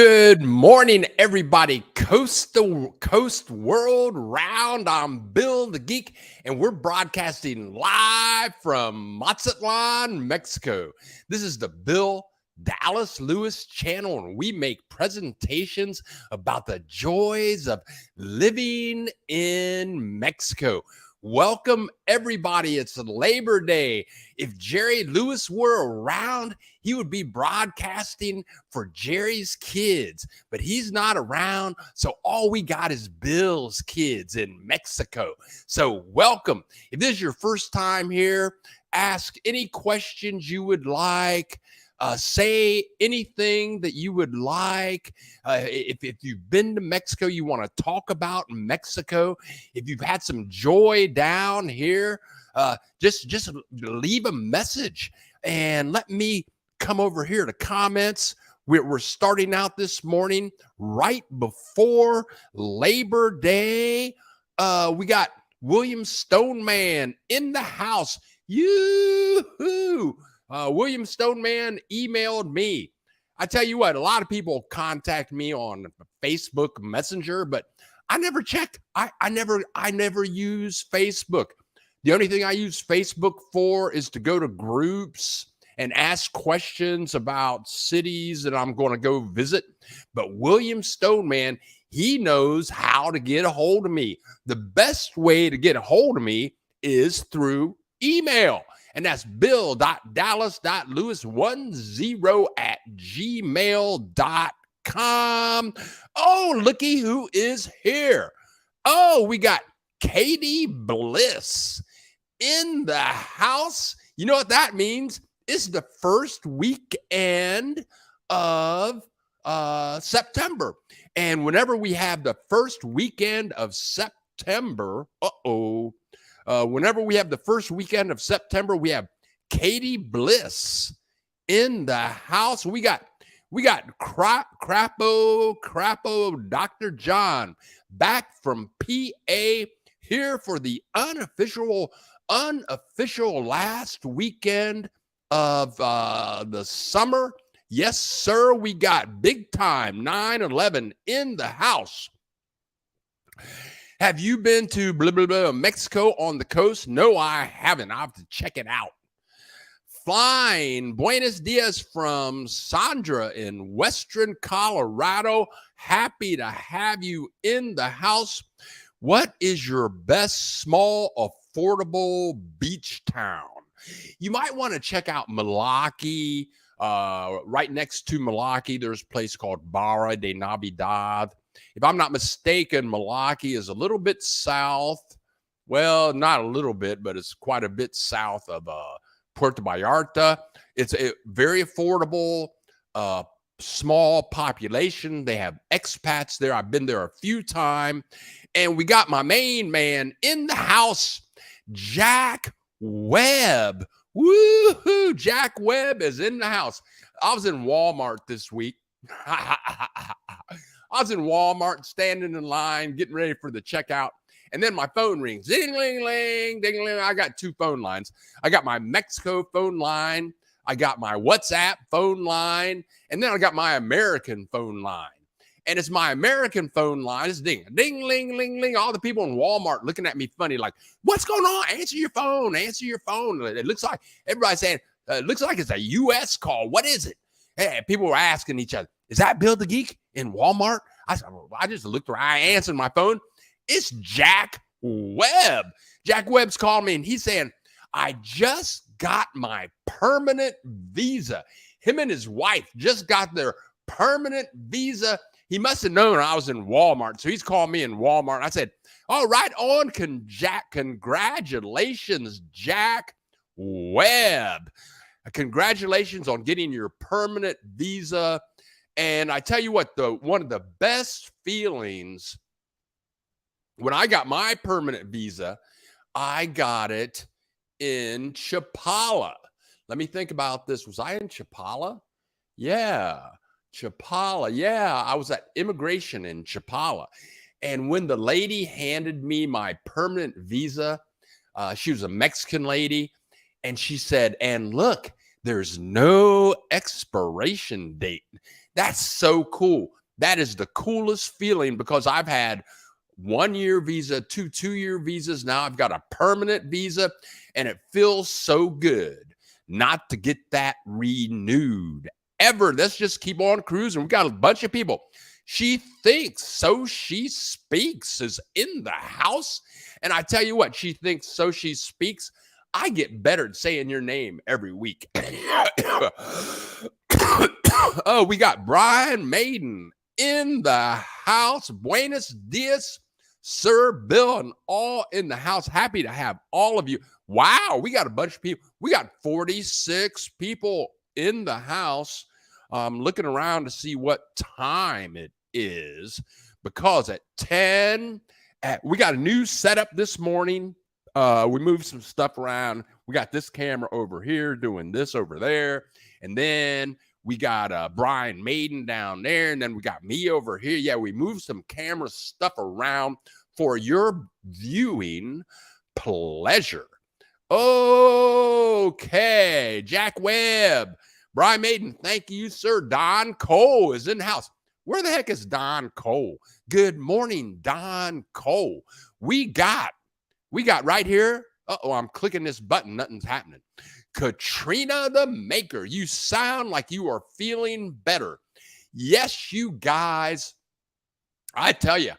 Good morning, everybody. Coast to coast, world round. I'm Bill the Geek, and we're broadcasting live from Mazatlan, Mexico. This is the Bill Dallas Lewis channel, and we make presentations about the joys of living in Mexico. Welcome, everybody. It's Labor Day. If Jerry Lewis were around, he would be broadcasting for Jerry's kids, but he's not around. So all we got is Bill's kids in Mexico. So welcome. If this is your first time here, ask any questions you would like. Say anything that you would like. If you've been to Mexico, you want to talk about Mexico. If you've had some joy down here, just leave a message and let me come over here to comments. We're starting out this morning right before Labor Day. We got William Stoneman in the house. Yoo-hoo! William Stoneman emailed me. I tell you what, a lot of people contact me on Facebook Messenger, but I never checked. I never use Facebook. The only thing I use Facebook for is to go to groups and ask questions about cities that I'm going to go visit. But William Stoneman, he knows how to get a hold of me. The best way to get a hold of me is through email. And that's bill.dallas.lewis10@gmail.com. Oh, looky who is here. Oh, we got Katie Bliss in the house. You know what that means? It's the first weekend of September. And whenever we have the first weekend of September, whenever we have the first weekend of September, we have Katie Bliss in the house. We got Crapo Dr. John back from PA here for the unofficial last weekend of the summer. Yes, sir. We got big time 9/11 in the house. Have you been to Mexico on the coast? No, I haven't. I have to check it out. Fine. Buenos dias from Sandra in Western Colorado. Happy to have you in the house. What is your best small, affordable beach town? You might want to check out Malaki. Right next to Malaki, there's a place called Barra de Navidad. If I'm not mistaken, Malaki is a little bit south. Well, not a little bit, but it's quite a bit south of Puerto Vallarta. It's a very affordable, small population. They have expats there. I've been there a few times. And we got my main man in the house, Jack Webb. Woohoo! Jack Webb is in the house. I was in Walmart this week. I was in Walmart standing in line, getting ready for the checkout. And then my phone rings. Ding, ling, ling, ding, ling. I got two phone lines. I got my Mexico phone line. I got my WhatsApp phone line. And then I got my American phone line. And it's my American phone line. It's ding, ding, ling, ling, ling. All the people in Walmart looking at me funny, like, what's going on? Answer your phone. Answer your phone. It looks like everybody's saying, it looks like it's a U.S. call. What is it? Hey, people were asking each other, is that Bill the Geek in Walmart? I just looked around. I answered my phone. It's Jack Webb. Jack Webb's calling me, and he's saying, I just got my permanent visa. Him and his wife just got their permanent visa. He must have known I was in Walmart, so he's calling me in Walmart. I said, all right on, congratulations, Jack Webb. Congratulations on getting your permanent visa. And I tell you what, one of the best feelings when I got my permanent visa, I got it in Chapala. Let me think about this. Was I in Chapala? Yeah, Chapala. Yeah, I was at immigration in Chapala. And when the lady handed me my permanent visa, she was a Mexican lady, and she said, and look, there's no expiration date. That's so cool. That is the coolest feeling because I've had 1 year visa, 2 2 year visas. Now I've got a permanent visa, and it feels so good not to get that renewed ever. Let's just keep on cruising. We got a bunch of people. She thinks so she speaks is in the house. And I tell you what, she thinks so she speaks. I get better at saying your name every week. Oh, we got Brian Maiden in the house. Buenos dias, Sir Bill, and all in the house. Happy to have all of you. Wow, we got a bunch of people. We got 46 people in the house. Looking around to see what time it is because at 10, we got a new setup this morning. We moved some stuff around. We got this camera over here doing this over there. And then we got Brian Maiden down there. And then we got me over here. Yeah, we moved some camera stuff around for your viewing pleasure. Okay, Jack Webb, Brian Maiden, thank you, sir. Don Cole is in the house. Where the heck is Don Cole? Good morning, Don Cole. We got right here. Uh-oh, I'm clicking this button. Nothing's happening. Katrina the Maker, you sound like you are feeling better. Yes, you guys. I tell you,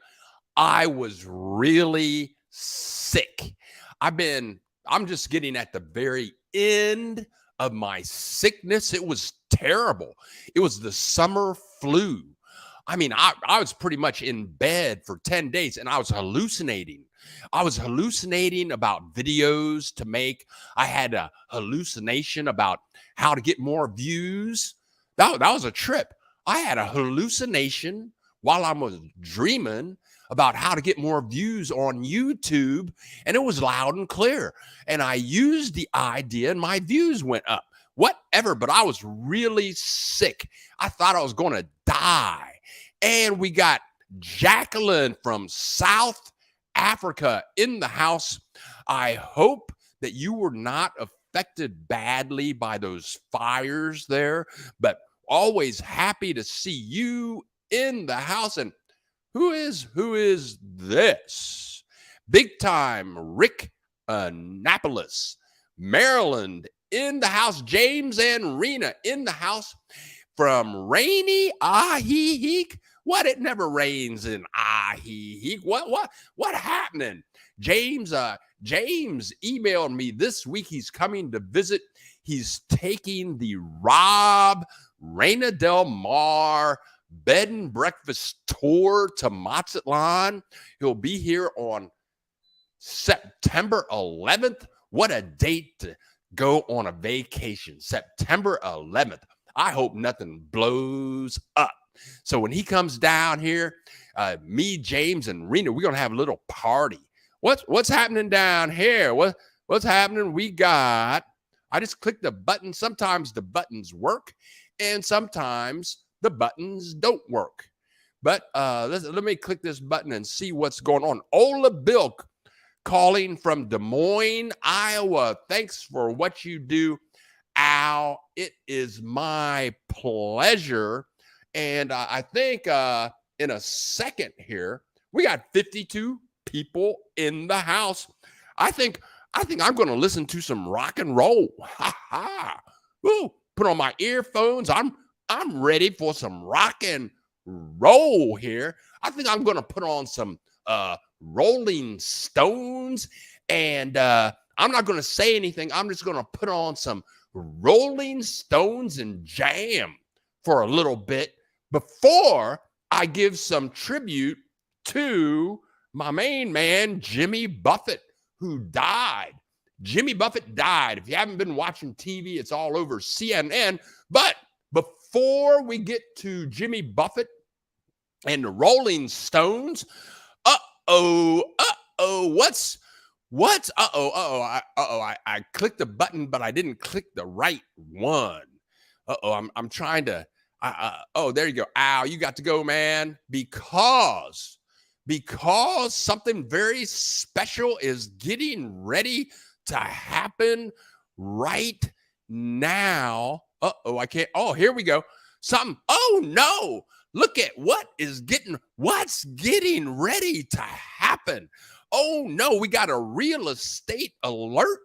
I was really sick. I'm just getting at the very end of my sickness. It was terrible. It was the summer flu. I mean, I was pretty much in bed for 10 days and I was hallucinating. I was hallucinating about videos to make. I had a hallucination about how to get more views. That was a trip. I had a hallucination while I was dreaming about how to get more views on YouTube, and it was loud and clear. And I used the idea and my views went up. Whatever, but I was really sick. I thought I was going to die. And we got Jacqueline from South Africa in the house. I hope that you were not affected badly by those fires there, but always happy to see you in the house. And who is this? Big time Rick Annapolis, Maryland in the house. James and Rena in the house from rainy Ahiheek. What? It never rains in Ahiheek. What happening? James emailed me this week. He's coming to visit. He's taking the Rob Reina Del Mar bed and breakfast tour to Mazatlan. He'll be here on September 11th. What a date to go on a vacation. September 11th. I hope nothing blows up. So when he comes down here, me, James, and Rena, we're going to have a little party. What's happening down here? What's happening? I just click the button. Sometimes the buttons work and sometimes the buttons don't work. But let me click this button and see what's going on. Ola Bilk calling from Des Moines, Iowa. Thanks for what you do, Al. It is my pleasure. And I think in a second here, we got 52 people in the house. I think I'm going to listen to some rock and roll. Ha ha. Ooh, put on my earphones. I'm ready for some rock and roll here. I think I'm going to put on some Rolling Stones, and I'm not going to say anything. I'm just going to put on some Rolling Stones and jam for a little bit before I give some tribute to my main man, Jimmy Buffett, who died. Jimmy Buffett died. If you haven't been watching TV, it's all over CNN. But before we get to Jimmy Buffett and the Rolling Stones, I clicked the button, but I didn't click the right one. I'm trying to, there you go. Ow, you got to go, man, because something very special is getting ready to happen right now. I can't. Oh, here we go. Something. Oh no. Look at what's getting ready to happen. Oh no, we got a real estate alert,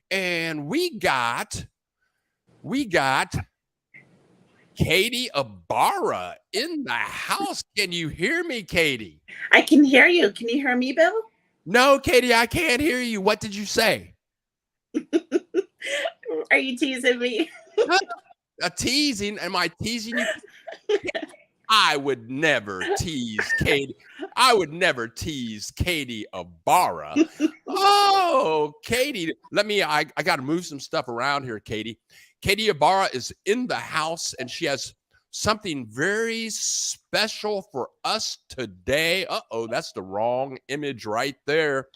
and we got Katie Ibarra in the house. Can you hear me, Katie? I can hear you. Can you hear me, Bill? No, Katie, I can't hear you. What did you say? Are you teasing me? A teasing? Am I teasing you? I would never tease Katie. I would never tease Katie Ibarra. Oh, Katie, I got to move some stuff around here, Katie. Katie Ibarra is in the house, and she has something very special for us today. Uh-oh, that's the wrong image right there.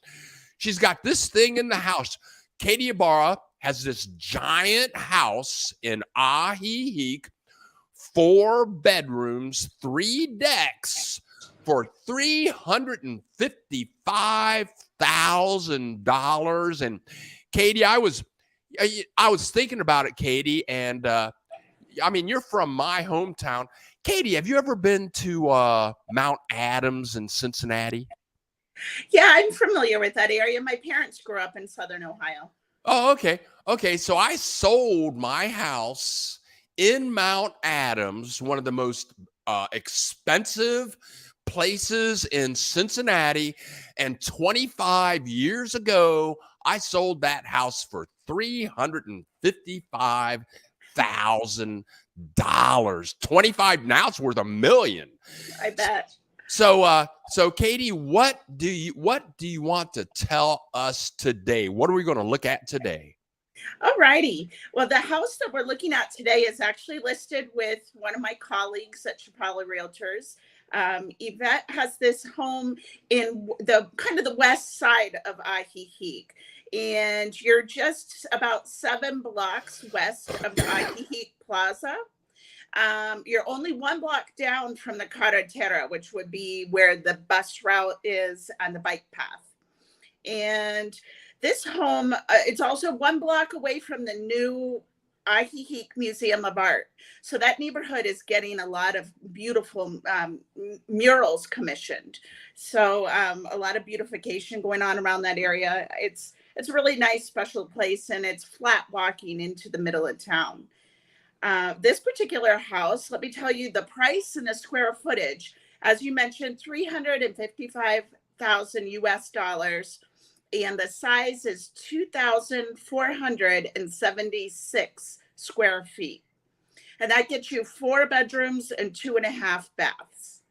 She's got this thing in the house. Katie Ibarra has this giant house in Ajijic, 4 bedrooms, 3 decks for $355,000. And Katie, I was thinking about it, Katie, and I mean, you're from my hometown. Katie, have you ever been to Mount Adams in Cincinnati? Yeah, I'm familiar with that area. My parents grew up in Southern Ohio. Oh, okay. Okay, so I sold my house in Mount Adams, one of the most expensive places in Cincinnati. And 25 years ago, I sold that house for $355,000. 25 now it's worth $1 million. I bet. So Katie, what do you want to tell us today? What are we going to look at today? All righty. Well, the house that we're looking at today is actually listed with one of my colleagues at Chapala Realtors. Yvette has this home in the kind of the west side of Ajijic, and you're just about 7 blocks west of the Ajijic Plaza. You're only 1 block down from the carretera, which would be where the bus route is and the bike path. And this home, it's also 1 block away from the new Ajijic Museum of Art. So that neighborhood is getting a lot of beautiful murals commissioned. So a lot of beautification going on around that area. It's a really nice, special place, and it's flat walking into the middle of town. This particular house, let me tell you, the price and the square footage, as you mentioned, $355,000 US dollars, and the size is 2,476 square feet. And that gets you 4 bedrooms and 2.5 baths.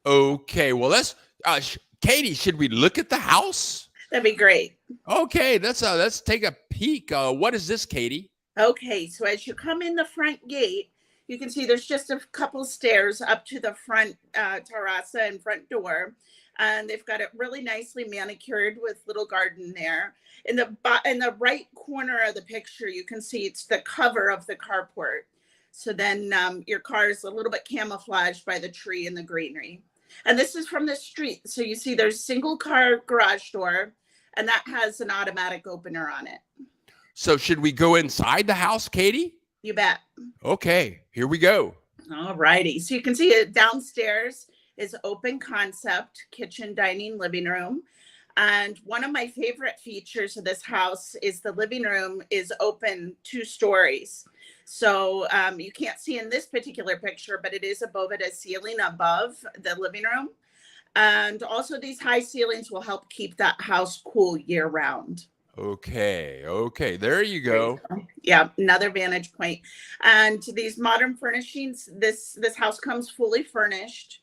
Okay, well, let's Katie, should we look at the house? That'd be great. Okay, let's take a peek. What is this, Katie? Okay, so as you come in the front gate, you can see there's just a couple stairs up to the front terraza and front door. And they've got it really nicely manicured with little garden there. In the right corner of the picture, you can see it's the cover of the carport. So then your car is a little bit camouflaged by the tree and the greenery. And this is from the street. So you see there's single car garage door, and that has an automatic opener on it. So should we go inside the house, Katie? You bet. Okay, here we go. All righty. So you can see it downstairs is open concept kitchen, dining, living room. And one of my favorite features of this house is the living room is open 2 stories. So you can't see in this particular picture, but it is above it, a ceiling above the living room. And also these high ceilings will help keep that house cool year round. Okay, there you go. Yeah, another vantage point. And these modern furnishings, this house comes fully furnished.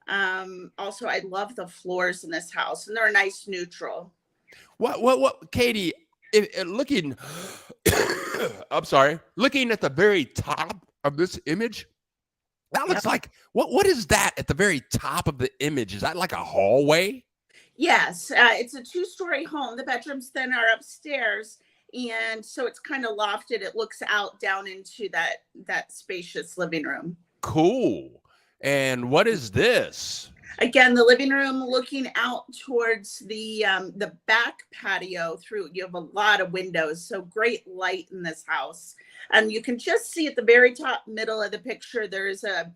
Also, I love the floors in this house, and they're a nice neutral. What, Katie? Looking, I'm sorry. Looking at the very top of this image, that looks like what is that at the very top of the image? Is that like a hallway? Yes, it's a 2-story home. The bedrooms then are upstairs, and so it's kind of lofted. It looks out down into that spacious living room. Cool. And what is this? Again, the living room looking out towards the back patio through. You have a lot of windows, so great light in this house. And you can just see at the very top middle of the picture, there's a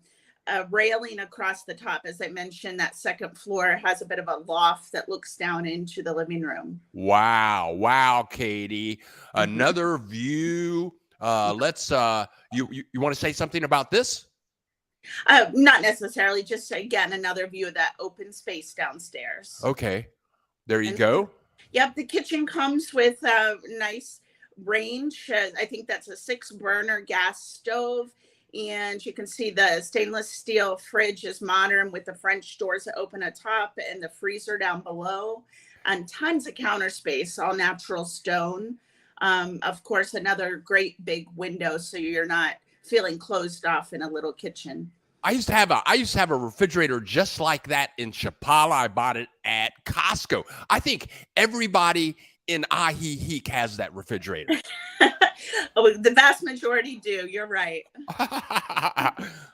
railing across the top. As I mentioned, that second floor has a bit of a loft that looks down into the living room. Wow. Wow, Katie. Mhm. Another view. Let's you want to say something about this? Not necessarily, just again, another view of that open space downstairs. Okay. There you And go. yep, the kitchen comes with a nice range. I think that's a 6 burner gas stove. And you can see the stainless steel fridge is modern with the French doors that open atop and the freezer down below. And tons of counter space, all natural stone. Of course, another great big window so you're not feeling closed off in a little kitchen. I used to have a refrigerator just like that in Chapala. I bought it at Costco. I think everybody in Ahiheek has that refrigerator. Oh, the vast majority do. You're right.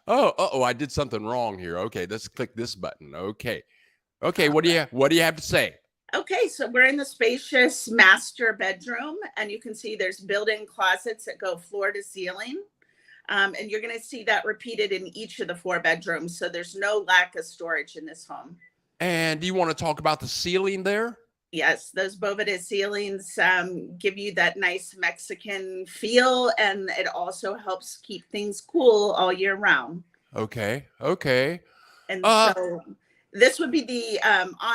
Oh, I did something wrong here. Okay, let's click this button. Okay. Okay, All right. what do you have to say? Okay, so we're in the spacious master bedroom, and you can see there's built-in closets that go floor to ceiling. And you're going to see that repeated in each of the 4 bedrooms. So there's no lack of storage in this home. And do you want to talk about the ceiling there? Yes, those Boveda ceilings give you that nice Mexican feel, and it also helps keep things cool all year round. Okay. Okay. And Uh so this would be the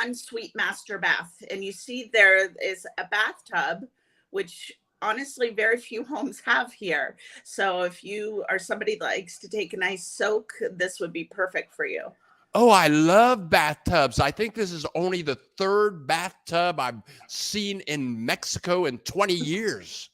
ensuite master bath. And you see there is a bathtub, which honestly very few homes have here. So if you are somebody that likes to take a nice soak, this would be perfect for you. Oh, I love bathtubs. I think this is only the 3rd bathtub I've seen in Mexico in 20 years.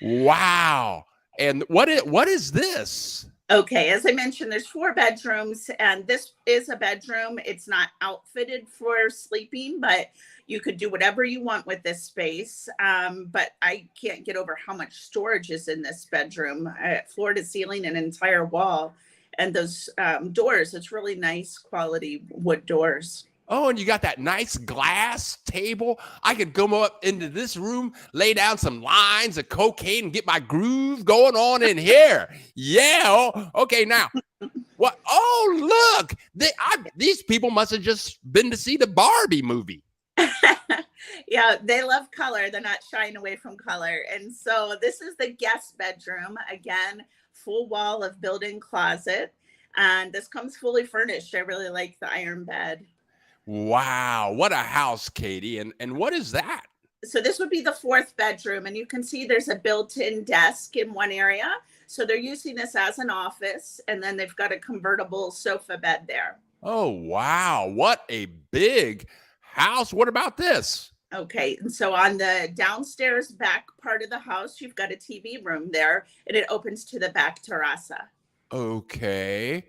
Wow. And what is this? Okay, as I mentioned, there's 4 bedrooms, and this is a bedroom. It's not outfitted for sleeping, but you could do whatever you want with this space. But I can't get over how much storage is in this bedroom, floor to ceiling, an entire wall, and those doors. It's really nice quality wood doors. Oh, and you got that nice glass table. I could go up into this room, lay down some lines of cocaine, and get my groove going on in here. Yeah. Oh, okay. Now, what? Oh, look! These people must have just been to see the Barbie movie. Yeah, they love color. They're not shying away from color. And so this is the guest bedroom. Again, full wall of built-in closet. And this comes fully furnished. I really like the iron bed. Wow, what a house, Katie! And what is that? So this would be the 4th bedroom. And you can see there's a built-in desk in one area. So they're using this as an office. And then they've got a convertible sofa bed there. Oh, wow, what a big house! What about this? Okay, and so on the downstairs back part of the house, you've got a TV room there, and it opens to the back terraza. Okay,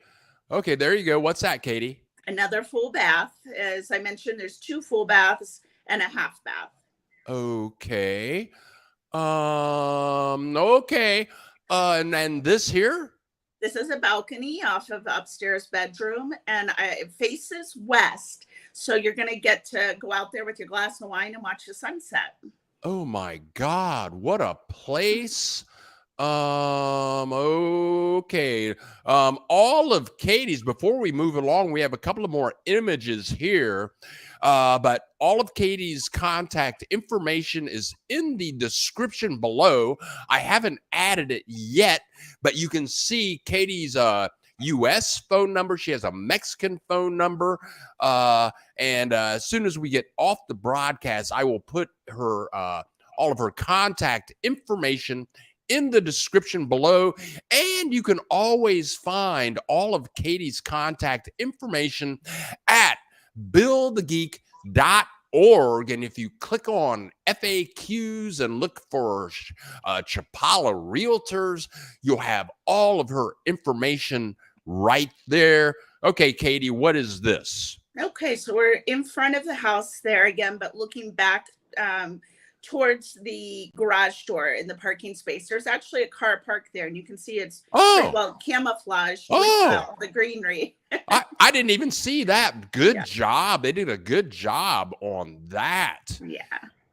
okay, there you go. What's that, Katie? Another full bath. As I mentioned, there's 2 full baths and a half bath. Okay. Okay. And then this here? This is a balcony off of the upstairs bedroom, and it faces west. So you're going to get to go out there with your glass of wine and watch the sunset. Oh my God, what a place. Okay. All of Katie's, before we move along, we have a couple of more images here. But all of Katie's contact information is in the description below. I haven't added it yet, but you can see Katie's US phone number. She has a Mexican phone number. And as soon as we get off the broadcast, I will put her all of her contact information in the description below. And you can always find all of Katie's contact information at billthegeek.org. And if you click on FAQs and look for Chapala Realtors, you'll have all of her information right there. Okay, Katie, what is this? Okay, so we're in front of the house there again, but looking back towards the garage door in the parking space. There's actually a car parked there, and you can see it's pretty Oh, well camouflaged with oh, the greenery. I didn't even see that. Good Yeah. job. They did a good job on that. Yeah.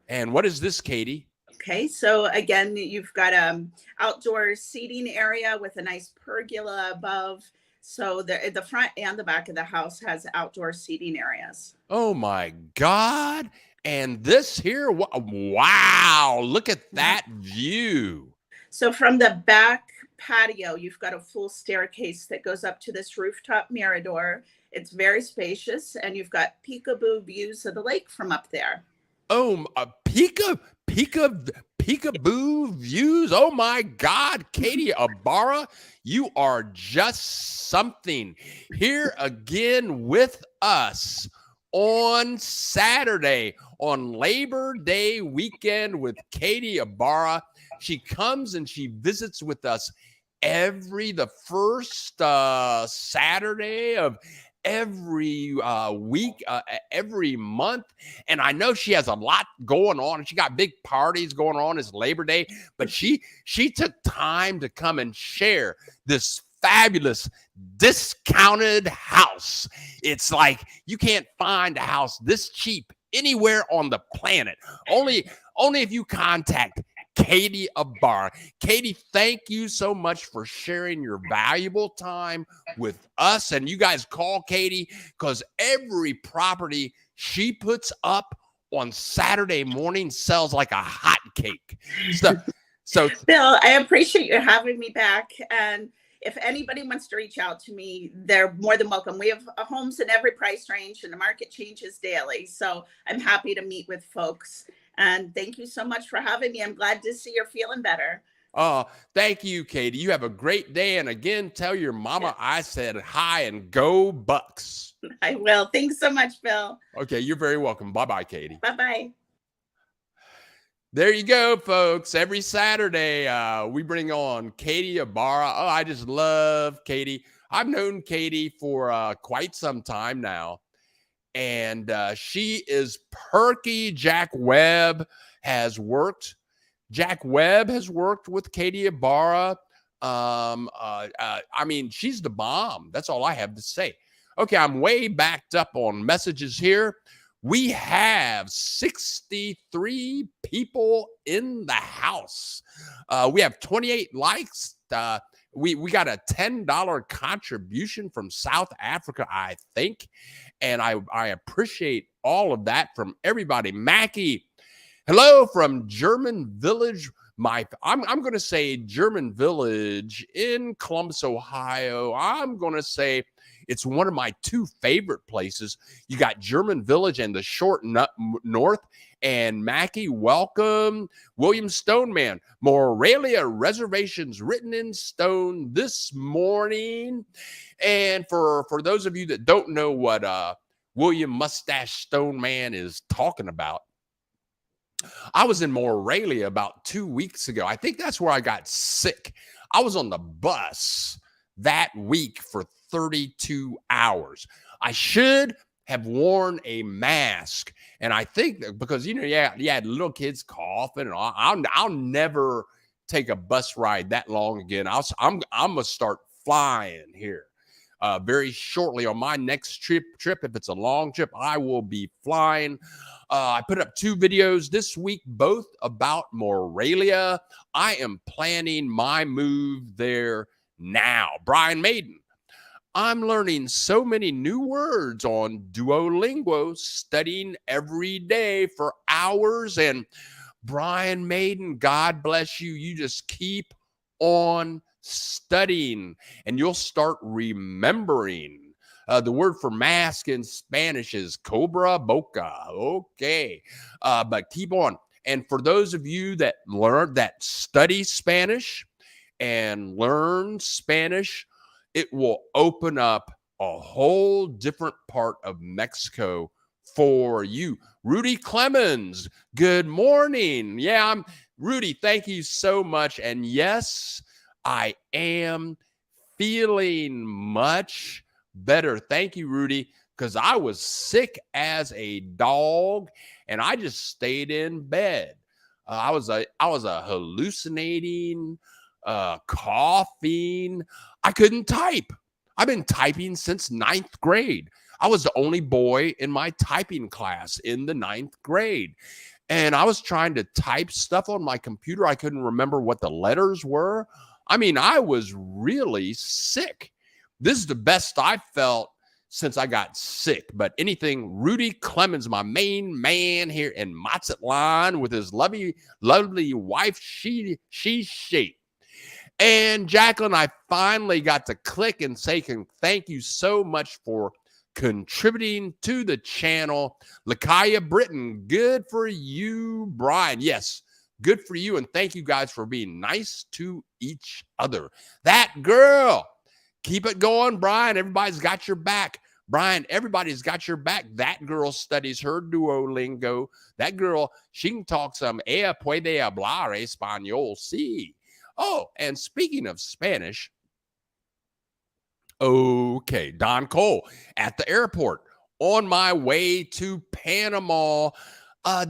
And what is this, Katie? Okay, so again, you've got outdoor seating area with a nice pergola above. So the front and the back of the house has outdoor seating areas. Oh my God. And this here, wow, look at that view. So from the back patio, you've got a full staircase that goes up to this rooftop mirador. It's very spacious, and you've got peekaboo views of the lake from up there. Oh, peekaboo views. Oh my God, Katie Ibarra, you are just something. Here again with us on Saturday, on Labor Day weekend with Katie Ibarra. She comes and she visits with us the first Saturday of every week, every month. And I know she has a lot going on. She got big parties going on. It's Labor Day, but she took time to come and share this fabulous discounted house. It's like you can't find a house this cheap anywhere on the planet. Only if you contact Katie Ibarra. Katie, thank you so much for sharing your valuable time with us. And you guys call Katie, because every property she puts up on Saturday morning sells like a hot cake. So Bill, I appreciate you having me back. And if anybody wants to reach out to me, they're more than welcome. We have homes in every price range, and the market changes daily. So I'm happy to meet with folks. And thank you so much for having me. I'm glad to see you're feeling better. Thank you, Katie. You have a great day. And again, tell your mama I said hi, and go Bucks. I will. Thanks so much, Bill. Okay, you're very welcome. Bye-bye, Katie. Bye-bye. There you go, folks. Every Saturday, we bring on Katie Ibarra. Oh, I just love Katie. I've known Katie for quite some time now. And she is perky. Jack Webb has worked with Katie Ibarra. I mean, she's the bomb. That's all I have to say. Okay, I'm way backed up on messages here. We have 63 people in the house. We have 28 likes. We got a $10 contribution from South Africa, I think. And I appreciate all of that from everybody. Mackie, hello from German Village. I'm going to say German Village in Columbus, Ohio. I'm going to say it's one of my two favorite places. You got German Village and the short north. And Mackie, welcome. William Stoneman, Morelia reservations written in stone this morning. And for those of you that don't know what William Mustache Stoneman is talking about, I was in Morelia about 2 weeks ago. I think that's where I got sick. I was on the bus that week for 32 hours. I should have worn a mask. And I think that because, you had little kids coughing, and I'll never take a bus ride that long again. I'm going to start flying here very shortly on my next trip. If it's a long trip, I will be flying. I put up 2 videos this week, both about Morelia. I am planning my move there now. Brian Maiden, I'm learning so many new words on Duolingo, studying every day for hours. And Brian Maiden, God bless you. You just keep on studying, and you'll start remembering. The word for mask in Spanish is cobra boca. Okay. But keep on. And for those of you that study Spanish and learn Spanish, it will open up a whole different part of Mexico for you. Rudy Clemens, good morning. Yeah, Rudy, thank you so much. And yes, I am feeling much better. Thank you, Rudy, because I was sick as a dog and I just stayed in bed. I was a hallucinating, coughing. I couldn't type. I've been typing since ninth grade. I was the only boy in my typing class in the ninth grade. And I was trying to type stuff on my computer. I couldn't remember what the letters were. I mean, I was really sick. This is the best I felt since I got sick. But anything, Rudy Clemens, my main man here in Mazatlan with his lovely wife, she. And Jacqueline, I finally got to click and say thank you so much for contributing to the channel. Lakaya Britton, good for you, Brian. Yes, good for you. And thank you guys for being nice to each other. That girl, keep it going, Brian. Everybody's got your back. Brian, everybody's got your back. That girl studies her Duolingo. That girl, she can talk some ella puede hablar español, sí. Oh, and speaking of Spanish, okay, Don Cole at the airport on my way to Panama.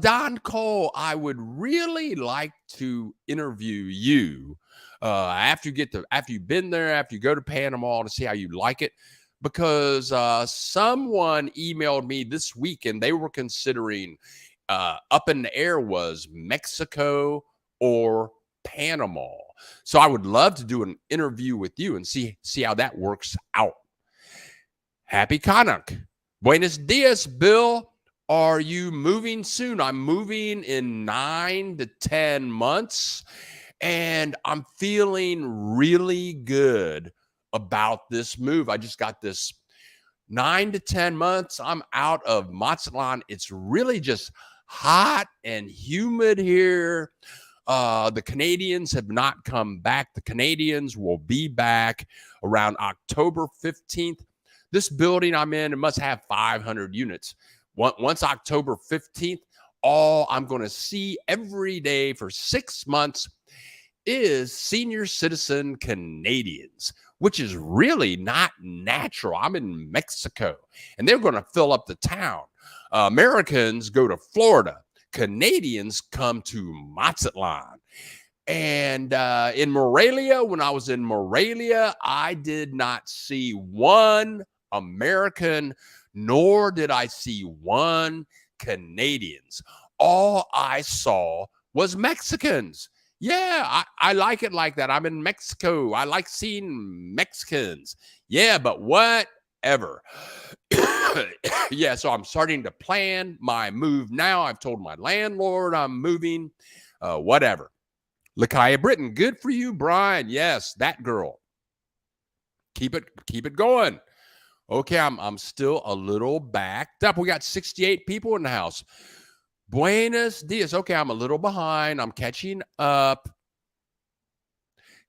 Don Cole, I would really like to interview you after you've been there, after you go to Panama, to see how you like it. Because someone emailed me this week and they were considering up in the air was Mexico or Panama. So I would love to do an interview with you and see how that works out. Happy Kanak. Buenos dias, Bill. Are you moving soon? I'm moving in 9 to 10 months, and I'm feeling really good about this move. I just got this 9 to 10 months. I'm out of Mazatlan. It's really just hot and humid here. The Canadians have not come back. The Canadians will be back around October 15th. This building I'm in, it must have 500 units. Once October 15th, all I'm going to see every day for 6 months is senior citizen Canadians, which is really not natural. I'm in Mexico, and they're going to fill up the town. Americans go to Florida. Canadians come to Mazatlan. And in Morelia, when I was in Morelia, I did not see one American, nor did I see one Canadians. All I saw was Mexicans. Yeah, I like it like that. I'm in Mexico. I like seeing Mexicans. Yeah, but whatever. Yeah, so I'm starting to plan my move now. I've told my landlord I'm moving. Whatever. Lakaya Britton, good for you, Brian. Yes, that girl. Keep it going. Okay, I'm still a little backed up. We got 68 people in the house. Buenos dias. Okay, I'm a little behind. I'm catching up.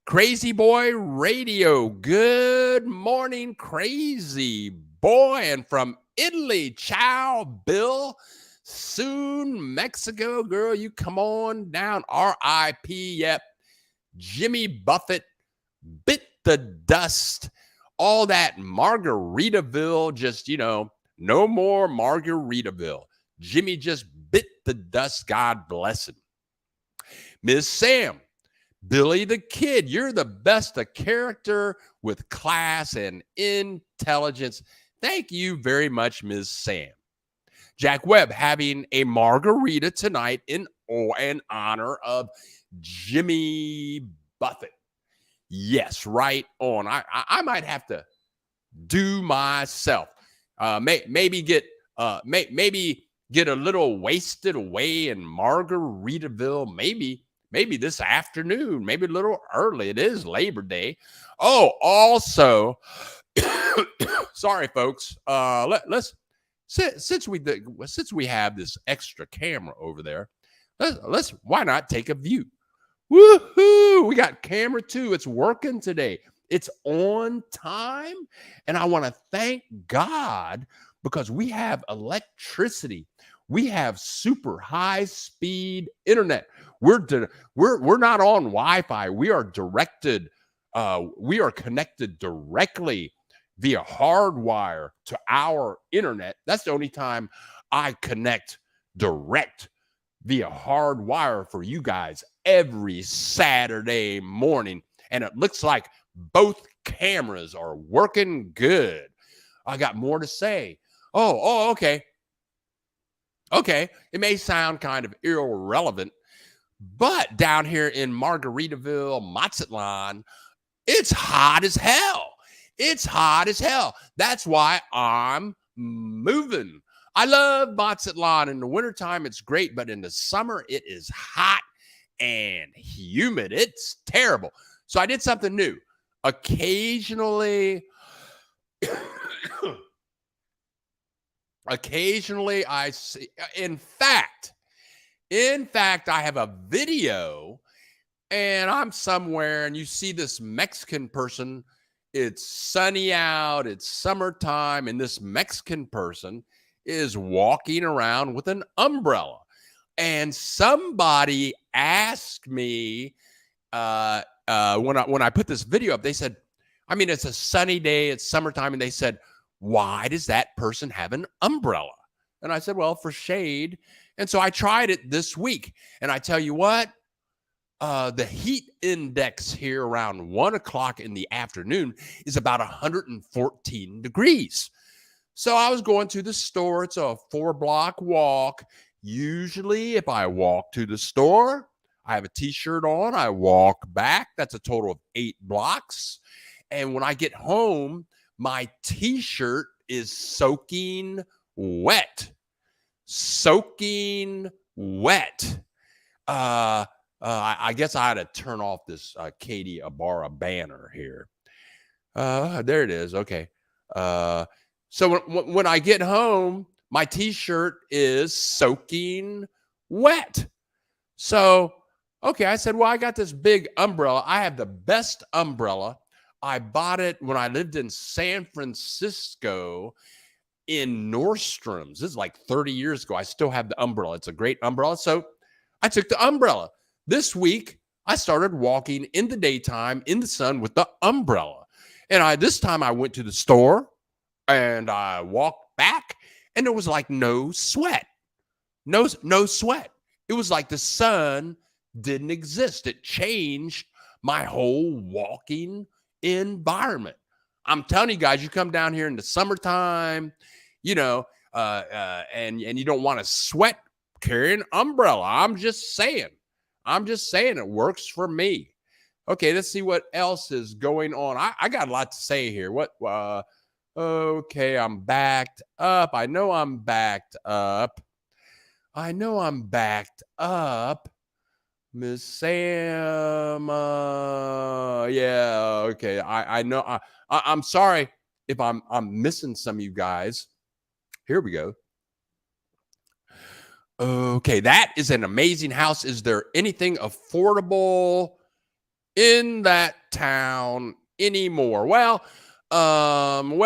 Crazy Boy Radio. Good morning, Crazy Boy. And from Italy, ciao, Bill. Soon, Mexico, girl, you come on down. R.I.P. Yep. Jimmy Buffett bit the dust. All that Margaritaville, just, no more Margaritaville. Jimmy just bit the dust. God bless him. Ms. Sam, Billy the Kid, you're the best, a character with class and intelligence. Thank you very much, Ms. Sam. Jack Webb having a margarita tonight in honor of Jimmy Buffett. Yes, right on. I might have to do myself. Maybe get a little wasted away in Margaritaville. Maybe this afternoon. Maybe a little early. It is Labor Day. Oh, also, sorry, folks. Let's since we have this extra camera over there, let's why not take a view? Woohoo! We got camera 2. It's working today. It's on time. And I want to thank God because we have electricity. We have super high speed internet. We're not on Wi-Fi. We are directed. We are connected directly via hardwire to our internet. That's the only time I connect direct via hard wire for you guys every Saturday morning. And it looks like both cameras are working good. I got more to say. Okay. Okay. It may sound kind of irrelevant, but down here in Margaritaville, Mazatlan, it's hot as hell. It's hot as hell. That's why I'm moving. I love Mazatlan. In the wintertime, it's great, but in the summer, it is hot and humid. It's terrible. So I did something new. Occasionally, I see, in fact, I have a video and I'm somewhere and you see this Mexican person. It's sunny out, it's summertime, and this Mexican person is walking around with an umbrella. And somebody asked me when I put this video up, they said, I mean, it's a sunny day, it's summertime, and they said, why does that person have an umbrella? And I said, well, for shade. And so I tried it this week, and I tell you what, the heat index here around 1 o'clock in the afternoon is about 114 degrees. So I was going to the store. It's a 4-block walk. Usually, if I walk to the store, I have a t-shirt on, I walk back. That's a total of 8 blocks. And when I get home, my t-shirt is soaking wet. Soaking wet. I guess I had to turn off this Katie Ibarra banner here. There it is. Okay. So when I get home, my t-shirt is soaking wet. So, okay, I said, well, I got this big umbrella. I have the best umbrella. I bought it when I lived in San Francisco in Nordstrom's. This is like 30 years ago. I still have the umbrella. It's a great umbrella. So I took the umbrella. This week, I started walking in the daytime in the sun with the umbrella. And this time I went to the store and I walked back and there was like no sweat. No sweat. It was like the sun didn't exist. It changed my whole walking environment. I'm telling you guys, you come down here in the summertime, and you don't want to sweat, carry an umbrella. I'm just saying it works for me. Okay, let's see what else is going on. I got a lot to say here. Okay, I'm backed up. I know I'm backed up. Miss Sam. Yeah, okay. I know. I'm sorry if I'm missing some of you guys. Here we go. Okay, that is an amazing house. Is there anything affordable in that town anymore? Well, I mean,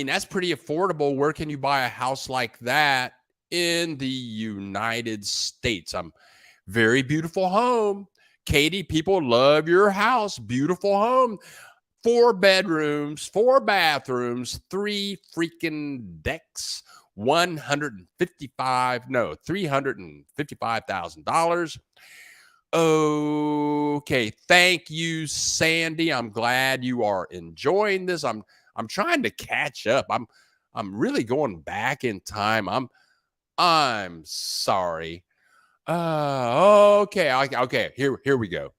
that's pretty affordable. Where can you buy a house like that in the United States? Very beautiful home. Katie, people love your house. Beautiful home. 4 bedrooms, 4 bathrooms, 3 freaking decks, $355,000. Okay, thank you, Sandy. I'm glad you are enjoying this. I'm trying to catch up. I'm really going back in time. I'm sorry. Okay. Here we go.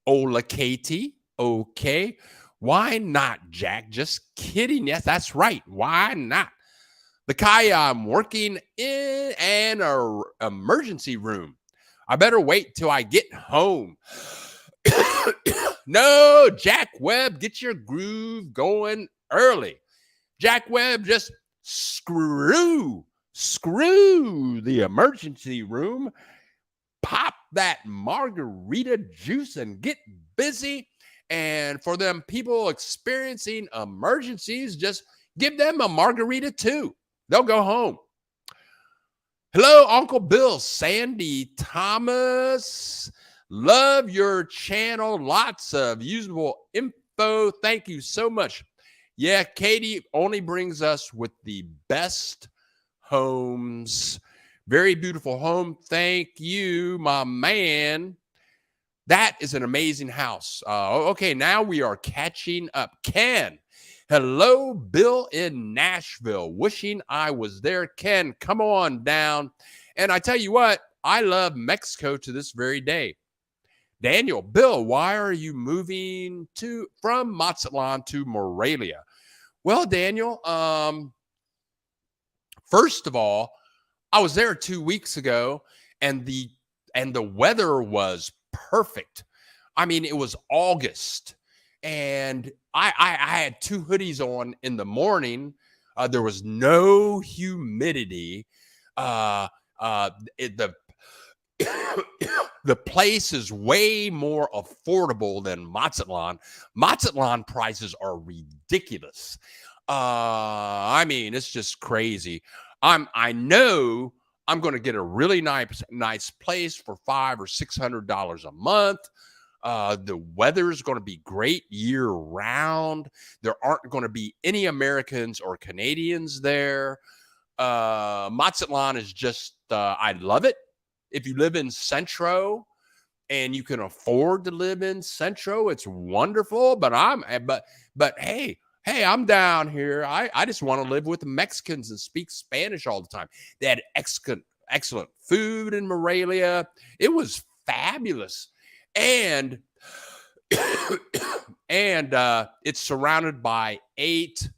Ola Katie. Okay. Why not, Jack? Just kidding. Yes, that's right. Why not? The Kaya, I'm working in an emergency room. I better wait till I get home. No, Jack Webb, get your groove going early. Jack Webb, just screw the emergency room. Pop that margarita juice and get busy. And for them people experiencing emergencies, just give them a margarita too. They'll go home. Hello, Uncle Bill, Sandy Thomas. Love your channel. Lots of usable info. Thank you so much. Yeah, Katie only brings us with the best Homes. Very beautiful home. Thank you, my man. That is an amazing house. Okay, now we are catching up. Ken, hello, Bill in Nashville. Wishing I was there. Ken, come on down. And I tell you what, I love Mexico to this very day. Daniel, Bill, why are you moving from Mazatlan to Morelia? Well, Daniel, first of all, I was there 2 weeks ago, and the weather was perfect. I mean, it was August, and I had two hoodies on in the morning. There was no humidity. Uh, the the place is way more affordable than Mazatlan. Mazatlan prices are ridiculous. I mean, it's just crazy. I know I'm going to get a really nice place for $500 or $600 a month. The weather is going to be great year round. There aren't going to be any Americans or Canadians there. Mazatlan is just, I love it. If you live in Centro and you can afford to live in Centro, it's wonderful. But hey, I'm down here. I just want to live with the Mexicans and speak Spanish all the time. They had excellent food in Morelia. It was fabulous. And it's surrounded by 8,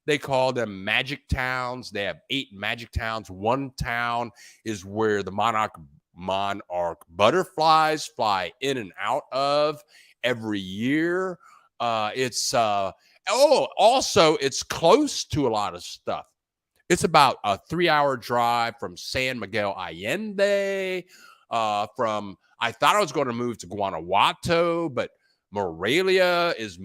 they call them magic towns. They have 8 magic towns. One town is where the monarch butterflies fly in and out of every year. Also, it's close to a lot of stuff. It's about a 3-hour drive from San Miguel Allende. I thought I was going to move to Guanajuato, but Morelia is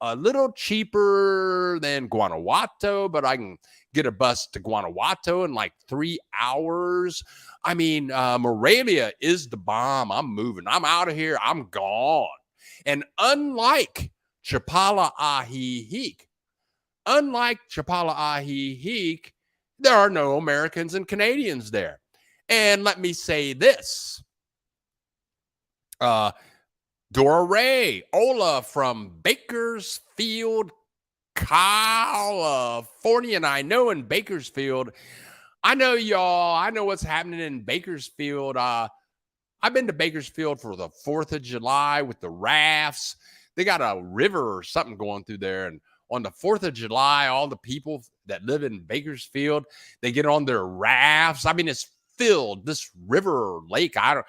a little cheaper than Guanajuato, but I can get a bus to Guanajuato in like 3 hours. I mean, Morelia is the bomb. I'm moving. I'm out of here. I'm gone. And unlike Chapala Ajijic, there are no Americans and Canadians there. And let me say this. Dora Ray, Ola from Bakersfield, California. And I know in Bakersfield, I know y'all, I know what's happening in Bakersfield. I've been to Bakersfield for the 4th of July with the rafts. They got a river or something going through there. And on the 4th of July, all the people that live in Bakersfield, they get on their rafts. I mean, it's filled, this river or lake. I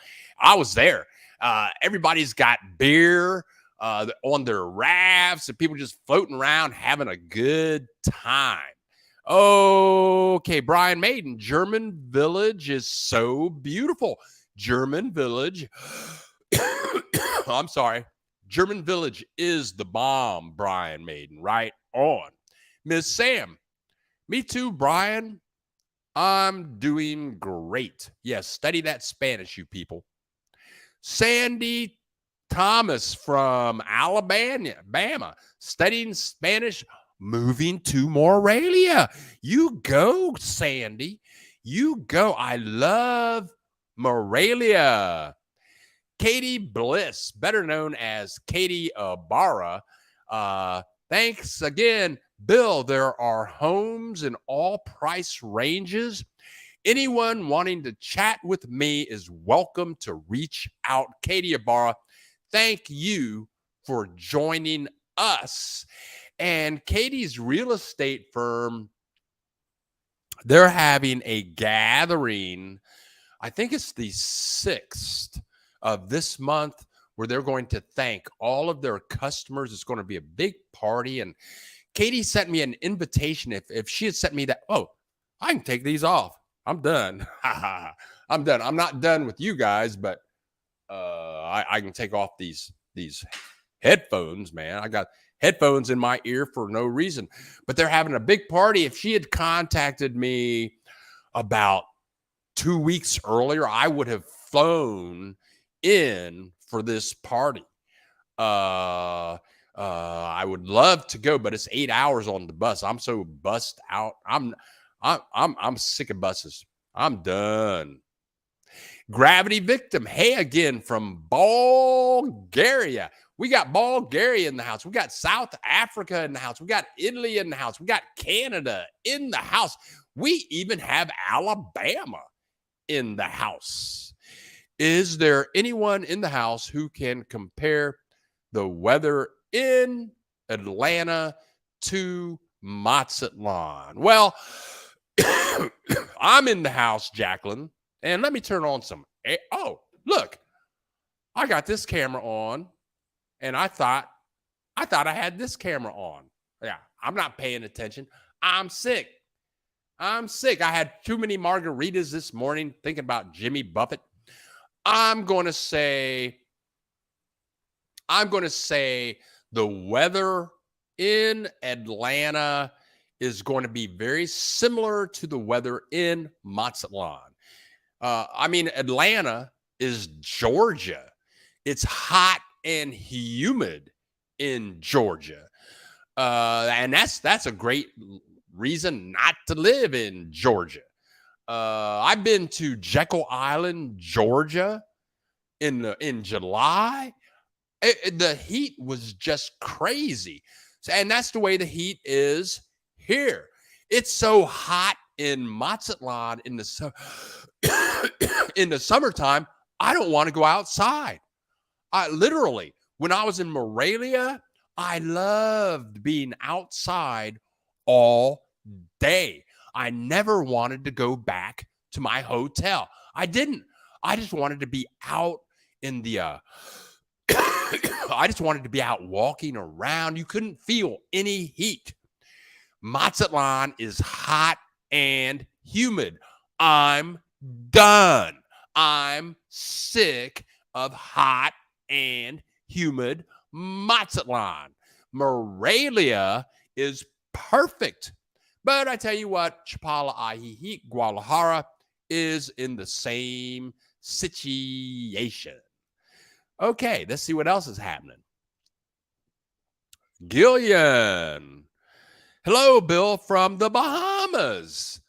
was there. Everybody's got beer on their rafts and people just floating around having a good time. Okay, Brian Maiden, German Village is so beautiful. German Village. I'm sorry. German Village is the bomb, Brian Maiden. Right on. Miss Sam. Me too, Brian. I'm doing great. Yes, study that Spanish, you people. Sandy Thomas from Alabama, studying Spanish, moving to Morelia. You go, Sandy. You go. I love Morelia. Katie Bliss, better known as Katie Ibarra. Thanks again, Bill. There are homes in all price ranges. Anyone wanting to chat with me is welcome to reach out. Katie Ibarra, thank you for joining us. And Katie's real estate firm, they're having a gathering. I think it's the 6th of this month where they're going to thank all of their customers. It's going to be a big party. And Katie sent me an invitation. If she had sent me that, I can take these off. I'm done. I'm done. I'm not done with you guys, but I can take off these headphones, man. I got headphones in my ear for no reason. But they're having a big party. If she had contacted me about 2 weeks earlier, I would have flown in for this party. I would love to go, but it's 8 hours on the bus. I'm so bussed out. I'm sick of buses. I'm done. Gravity victim. Hey again from Bulgaria. We got Bulgaria in the house. We got South Africa in the house. We got Italy in the house. We got Canada in the house. We even have Alabama in the house. Is there anyone in the house who can compare the weather in Atlanta to Mazatlan? Well, I'm in the house, Jacqueline, and let me turn on some. Oh, look, I got this camera on, and I thought I had this camera on. Yeah, I'm not paying attention. I'm sick. I'm sick. I had too many margaritas this morning thinking about Jimmy Buffett. I'm going to say the weather in Atlanta is going to be very similar to the weather in Mazatlan. I mean, Atlanta is Georgia. It's hot and humid in Georgia. And that's a great reason not to live in Georgia. I've been to Jekyll Island, Georgia in July. The heat was just crazy. And that's the way the heat is here. It's so hot in Mazatlan in the in the summertime, I don't want to go outside. I literally, when I was in Morelia, I loved being outside all day. I never wanted to go back to my hotel. I didn't. I just wanted to be out in the I just wanted to be out walking around. You couldn't feel any heat. Mazatlan is hot and humid. I'm done. I'm sick of hot and humid Mazatlan. Morelia is perfect. But I tell you what, Chapala, Ahihi, Guadalajara is in the same situation. Okay, let's see what else is happening. Gillian. Hello, Bill from the Bahamas.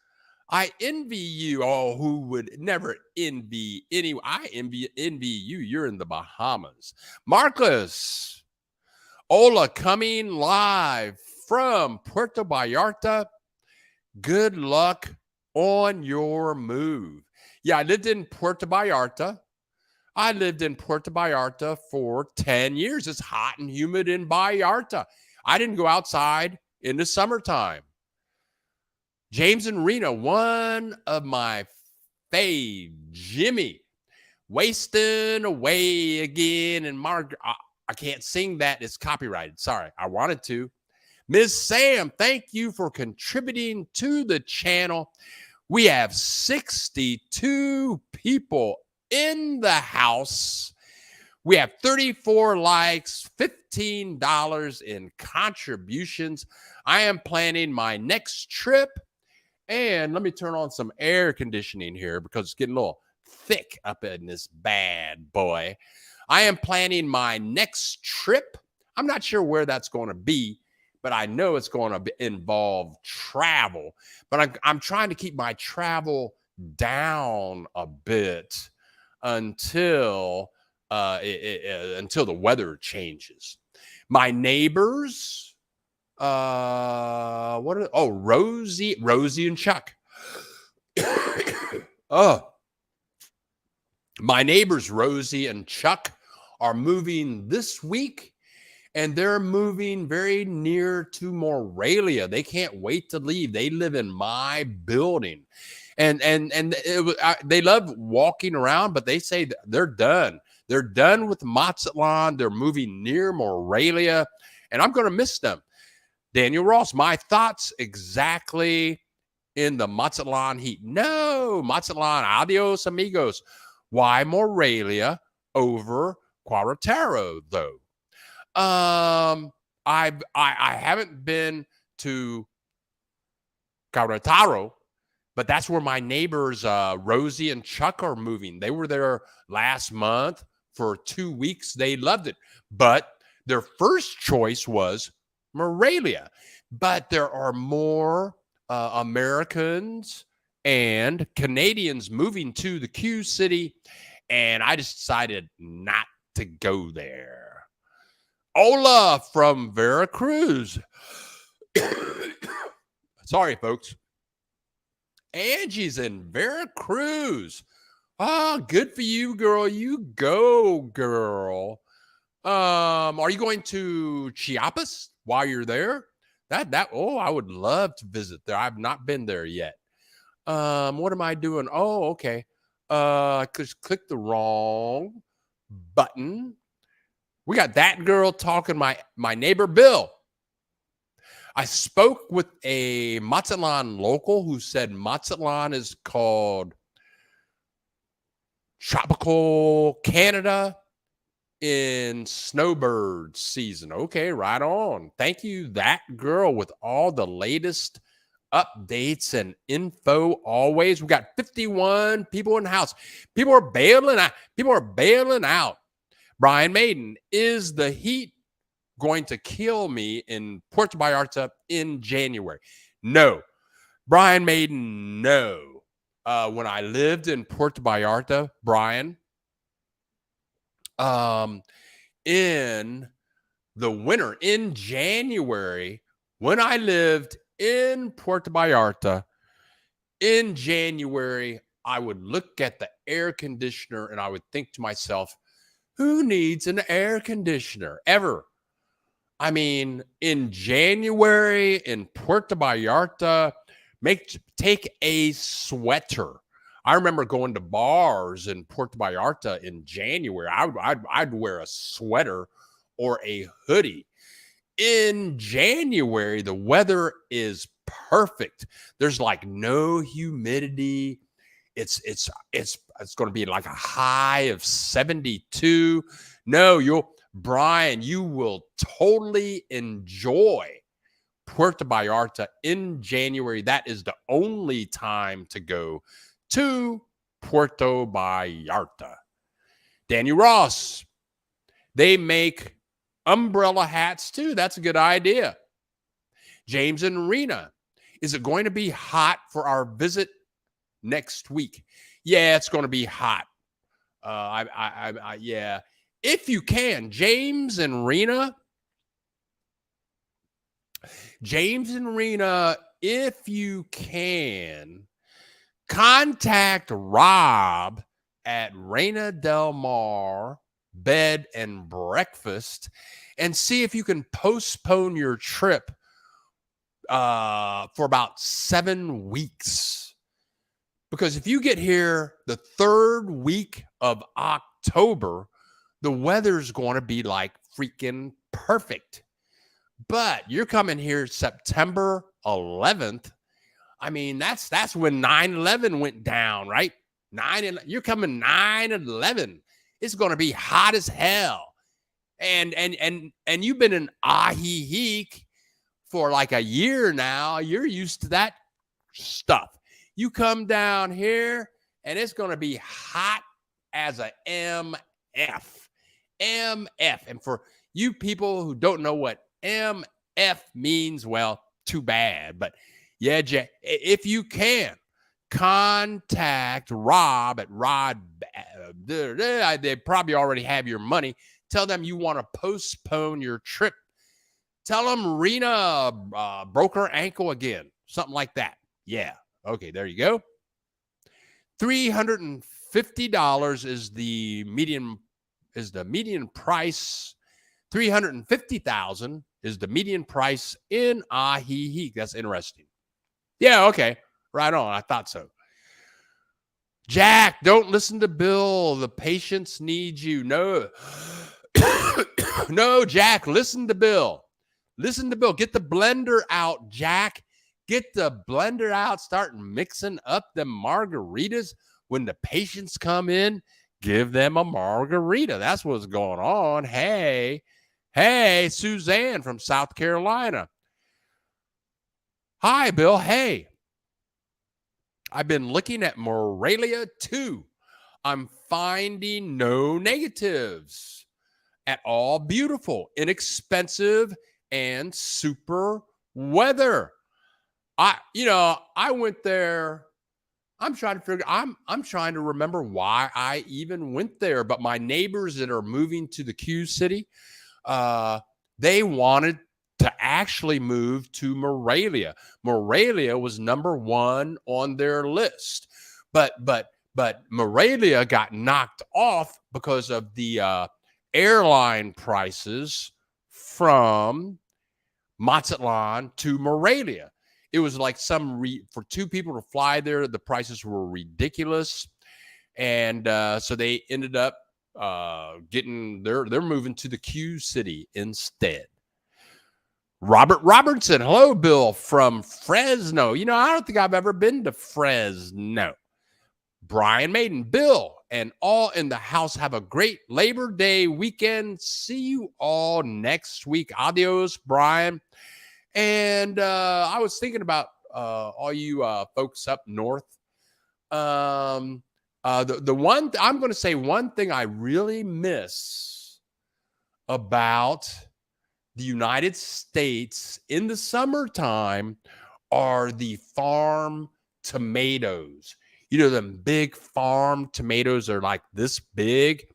I envy you. Oh, who would never envy anyone? I envy you. You're in the Bahamas. Marcus. Ola coming live from Puerto Vallarta. Good luck on your move. Yeah, I lived in Puerto Vallarta. I lived in Puerto Vallarta for 10 years. It's hot and humid in Vallarta. I didn't go outside in the summertime. James and Rena, one of my fave, Jimmy, wasting away again. And Margaret, I can't sing that. It's copyrighted. Sorry, I wanted to. Ms. Sam, thank you for contributing to the channel. We have 62 people in the house. We have 34 likes, $15 in contributions. I am planning my next trip. And let me turn on some air conditioning here because it's getting a little thick up in this bad boy. I am planning my next trip. I'm not sure where that's going to be, but I know it's going to involve travel. But I'm trying to keep my travel down a bit until the weather changes. My neighbors, Rosie and Chuck. My neighbors Rosie and Chuck are moving this week, and they're moving very near to Morelia. They can't wait to leave. They live in my building. And they love walking around, but they say they're done. They're done with Mazatlan. They're moving near Morelia, and I'm going to miss them. Daniel Ross, my thoughts exactly in the Mazatlan heat. No, Mazatlan, adios amigos. Why Morelia over Querétaro, though? I haven't been to Querétaro, but that's where my neighbors, Rosie and Chuck, are moving. They were there last month for 2 weeks. They loved it. But their first choice was Morelia. But there are more Americans and Canadians moving to the Q City, and I just decided not to go there. Hola from Veracruz. Sorry, folks. Angie's in Veracruz. Ah, good for you, girl. You go, girl. Are you going to Chiapas while you're there? I would love to visit there. I've not been there yet. What am I doing? Oh, okay. I just clicked the wrong button. We got that girl talking my neighbor Bill. I spoke with a Mazatlan local who said Mazatlan is called tropical Canada in snowbird season. Okay, right on. Thank you, that girl, with all the latest updates and info always. We got 51 people in the house. People are bailing out. People are bailing out. Brian Maiden, is the heat going to kill me in Puerto Vallarta in January? No. Brian Maiden, no. When I lived in Puerto Vallarta, Brian, in the winter, in January, when I lived in Puerto Vallarta, in January, I would look at the air conditioner and I would think to myself, who needs an air conditioner ever? I mean, in January in Puerto Vallarta, take a sweater. I remember going to bars in Puerto Vallarta in January. I'd wear a sweater or a hoodie. In January, the weather is perfect. There's like no humidity. It's going to be like a high of 72. No, Brian, you will totally enjoy Puerto Vallarta in January. That is the only time to go to Puerto Vallarta. Daniel Ross, they make umbrella hats too. That's a good idea. James and Rena, is it going to be hot for our visit next week? Yeah, it's going to be hot. Yeah. If you can, James and Rena, if you can, contact Rob at Reina Del Mar Bed and Breakfast and see if you can postpone your trip for about 7 weeks. Because if you get here the third week of October, the weather's going to be like freaking perfect. But you're coming here September 11th. I mean, that's when 9/11 went down, right? You're coming 9/11. It's going to be hot as hell. And you've been in Ajijic for like a year now. You're used to that stuff. You come down here and it's going to be hot as a MF. MF. And for you people who don't know what MF means, well, too bad. But yeah, Jay, if you can, contact Rob at Rod. They probably already have your money. Tell them you want to postpone your trip. Tell them Rena broke her ankle again. Something like that. Yeah. Okay, there you go. $350 is the median price. $350,000 is the median price in Ajijic. That's interesting. Yeah, okay. Right on. I thought so. Jack, don't listen to Bill. The patients need you. No. No, Jack, listen to Bill. Listen to Bill. Get the blender out, Jack. Get the blender out. Start mixing up the margaritas. When the patients come in, give them a margarita. That's what's going on. Hey, Suzanne from South Carolina. Hi, Bill. Hey, I've been looking at Morelia too. I'm finding no negatives at all. Beautiful, inexpensive, and super weather. I went there. I'm trying to remember why I even went there. But my neighbors that are moving to the Q City, uh, they wanted to actually move to Morelia. Morelia was number one on their list, but Morelia got knocked off because of the airline prices from Mazatlan to Morelia. It was like for two people to fly there, the prices were ridiculous, and so they ended up getting they're moving to the Q City instead. Robert Robertson, hello, Bill from Fresno. I don't think I've ever been to Fresno. Brian Maiden, Bill, and all in the house have a great Labor Day weekend. See you all next week. Adios, Brian. And I was thinking about all you folks up north. The one I'm going to say one thing I really miss about the United States in the summertime are the farm tomatoes. Them big farm tomatoes are like this big,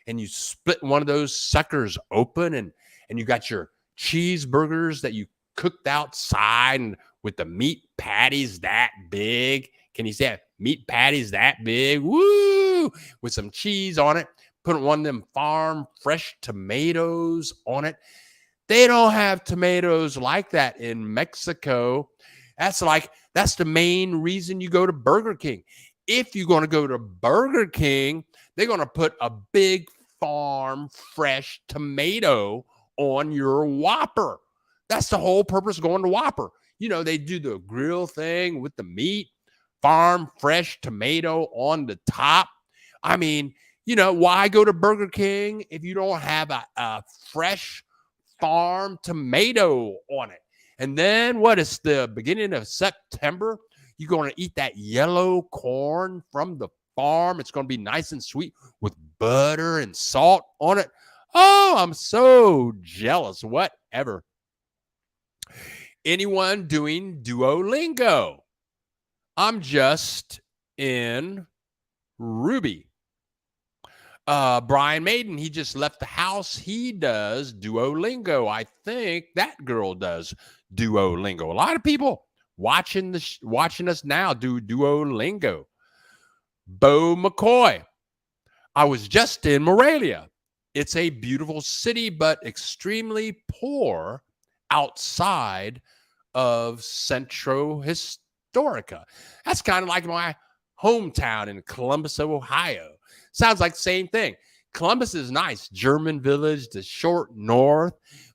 and you split one of those suckers open, and you got your cheeseburgers that you cooked outside and with the meat patties that big. Can you say meat patties that big? Woo! With some cheese on it. Put one of them farm fresh tomatoes on it. They don't have tomatoes like that in Mexico. That's the main reason you go to Burger King. If you're going to go to Burger King, they're going to put a big farm fresh tomato on your Whopper. That's the whole purpose of going to Whopper. They do the grill thing with the meat, farm fresh tomato on the top. I mean, why go to Burger King if you don't have a fresh farm tomato on it? And then what is the beginning of September? You're going to eat that yellow corn from the farm. It's going to be nice and sweet with butter and salt on it. Oh, I'm so jealous. Whatever. Anyone doing Duolingo? I'm just in Ruby. Brian Maiden, he just left the house. He does Duolingo. I think that girl does Duolingo. A lot of people watching us now do Duolingo. Bo McCoy, I was just in Morelia. It's a beautiful city, but extremely poor outside of Centro Historica. That's kind of like my hometown in Columbus, Ohio. Sounds like the same thing. Columbus is nice. German village, the short north.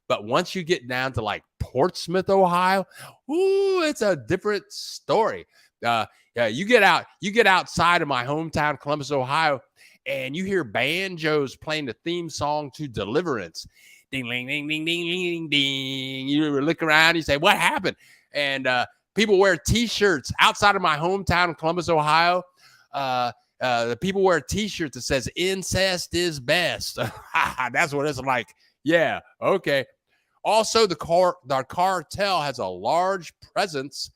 But once you get down to like Portsmouth, Ohio, ooh, it's a different story. You get outside of my hometown, Columbus, Ohio, and you hear banjos playing the theme song to Deliverance. Ding, ding, ding, ding, ding, ding, ding. You look around, you say, what happened? And people wear T-shirts outside of my hometown, Columbus, Ohio. The people wear T-shirts that says incest is best. That's what it's like. Yeah, okay. Also, the cartel has a large presence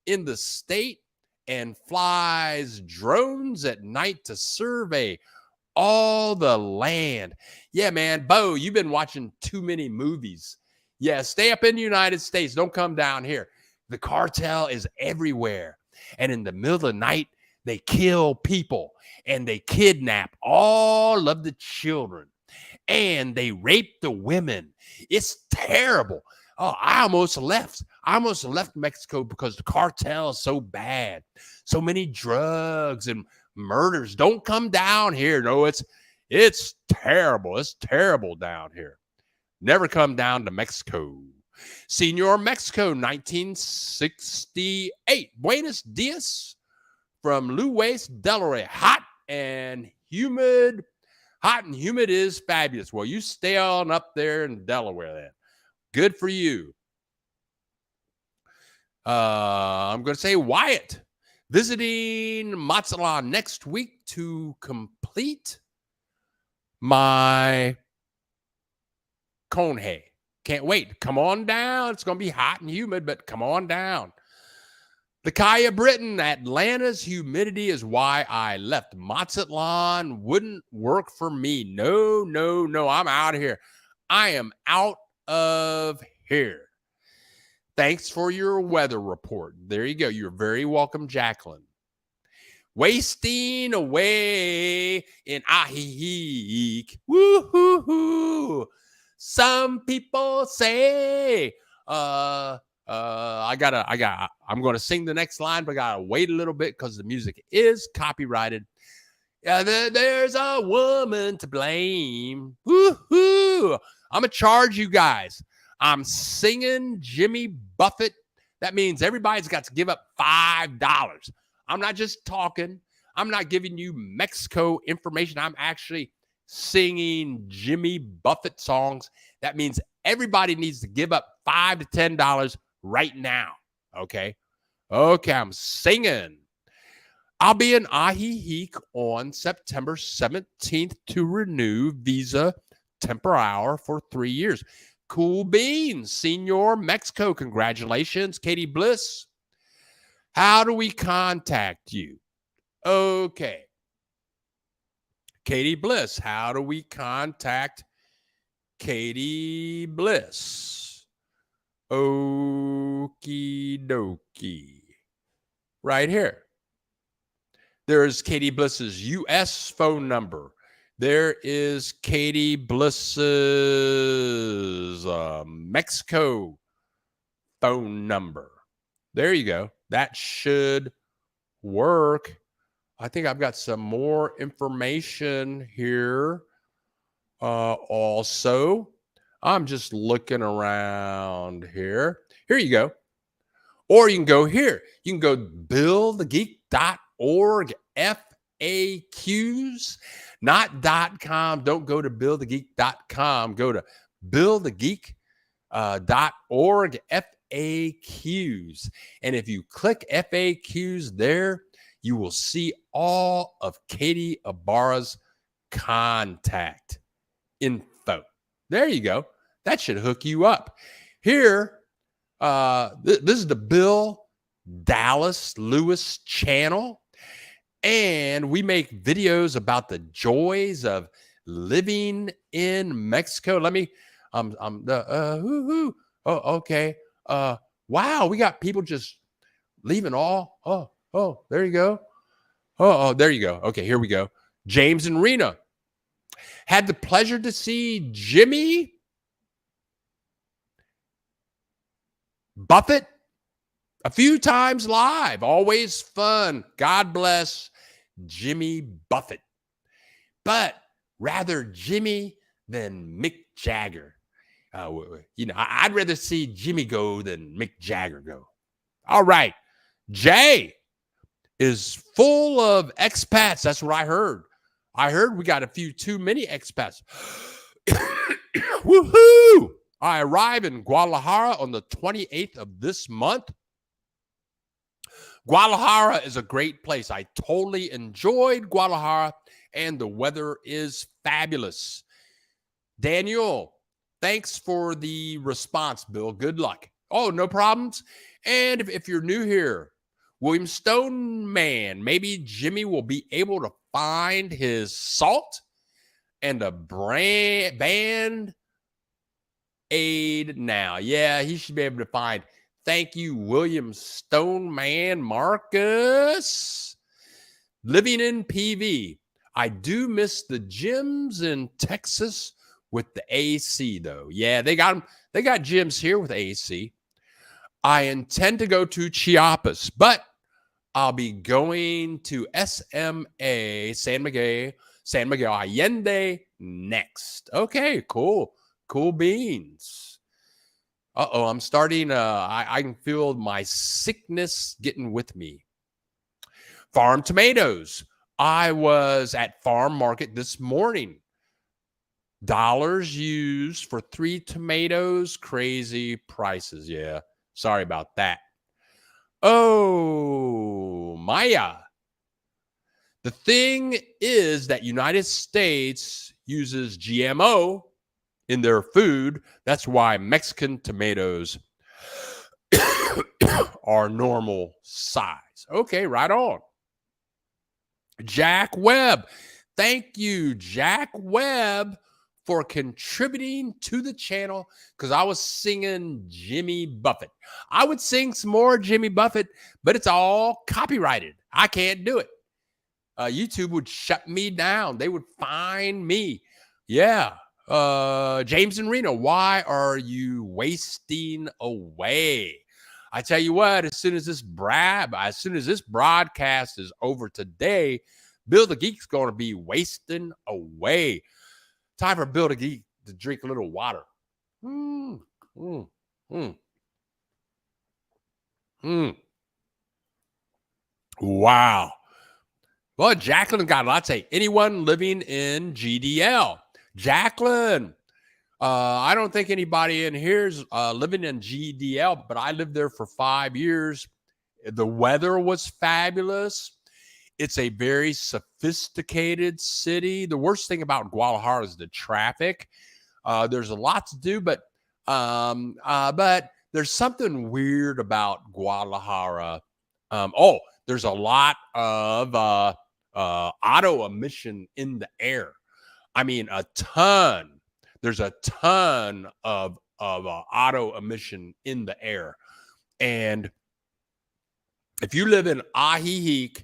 in the state and flies drones at night to survey all the land. Yeah, man. Bo, you've been watching too many movies. Yeah, stay up in the United States. Don't come down here. The cartel is everywhere. And in the middle of the night, they kill people and they kidnap all of the children and they rape the women. It's terrible. Oh, I almost left Mexico because the cartel is so bad. So many drugs and murders. Don't come down here. No, it's terrible. It's terrible down here. Never come down to Mexico. Senor Mexico, 1968. Buenos dias from Luis, Delaware. Hot and humid is fabulous. Well, you stay on up there in Delaware then. Good for you. I'm going to say Wyatt. Visiting Mazatlan next week to complete my cone hay. Can't wait. Come on down. It's going to be hot and humid, but come on down. The Kaya Britain, Atlanta's humidity is why I left. Mazatlan wouldn't work for me. No, no, no. I'm out of here. I am out of here. Thanks for your weather report. There you go. You're very welcome, Jacqueline. Wasting away in Ahihik. Woo-hoo-hoo. Some people say, I'm going to sing the next line, but I got to wait a little bit because the music is copyrighted. There's a woman to blame. Woo-hoo. I'm going to charge you guys. I'm singing Jimmy Buffett. That means everybody's got to give up $5. I'm not just talking. I'm not giving you Mexico information. I'm actually singing Jimmy Buffett songs. That means everybody needs to give up $5 to $10 right now. Okay. Okay. I'm singing. I'll be in Ahihik on September 17th to renew Visa Temporal for 3 years. Cool beans, Senor Mexico. Congratulations, Katie Bliss. How do we contact you? Okay. Katie Bliss. How do we contact Katie Bliss? Okie dokie. Right here. There's Katie Bliss's U.S. phone number. There is Katie Bliss's Mexico phone number. There you go. That should work. I think I've got some more information here. Also, I'm just looking around here. Here you go. Or you can go here. You can go billthegeek.org FAQs, not .com. Don't go to billthegeek.com. Go to billthegeek.org FAQs. And if you click FAQs there, you will see all of Katie Ibarra's contact info. There you go. That should hook you up. Here, this is the Bill Dallas Lewis channel. And we make videos about the joys of living in Mexico. Let me, oh, okay. Wow, we got people just leaving all. Oh, there you go. Oh, there you go. Okay, here we go. James and Rena. Had the pleasure to see Jimmy Buffett a few times live. Always fun. God bless Jimmy Buffett. But rather Jimmy than Mick Jagger. I'd rather see Jimmy go than Mick Jagger go. All right. Jay is full of expats. That's what I heard. I heard we got a few too many expats. Woohoo! I arrive in Guadalajara on the 28th of this month. Guadalajara is a great place. I totally enjoyed Guadalajara, and the weather is fabulous. Daniel, thanks for the response, Bill. Good luck. Oh, no problems. And if you're new here, William Stone Man, maybe Jimmy will be able to find his salt and a band aid now. Yeah, he should be able to find. Thank you, William Stone Man Marcus. Living in PV. I do miss the gyms in Texas with the AC, though. Yeah, they got them. They got gyms here with AC. I intend to go to Chiapas, but I'll be going to SMA, San Miguel Allende next. Okay, cool. Cool beans. Uh-oh, I'm starting, I can feel my sickness getting with me. Farm tomatoes. I was at Farm Market this morning. Dollars used for 3 tomatoes. Crazy prices. Yeah, sorry about that. Oh, Maya. The thing is that United States uses GMO in their food. That's why Mexican tomatoes are normal size. Okay, right on. Jack Webb. Thank you, Jack Webb, for contributing to the channel because I was singing Jimmy Buffett. I would sing some more Jimmy Buffett, but it's all copyrighted. I can't do it. YouTube would shut me down. They would fine me. Yeah. James and Reno, why are you wasting away? I tell you what, as soon as this broadcast is over today, Bill the Geek's going to be wasting away. Time for Bill the Geek to drink a little water. Mm, mm, mm, mm. Wow. Well, Jacqueline got a lot to say. Anyone living in GDL? Jacqueline, I don't think anybody in here's living in GDL, but I lived there for 5 years. The weather was fabulous. It's a very sophisticated city. The worst thing about Guadalajara is the traffic. There's a lot to do, but there's something weird about Guadalajara. There's a lot of auto emission in the air. I mean, a ton. There's a ton of auto emission in the air. And if you live in Ajijic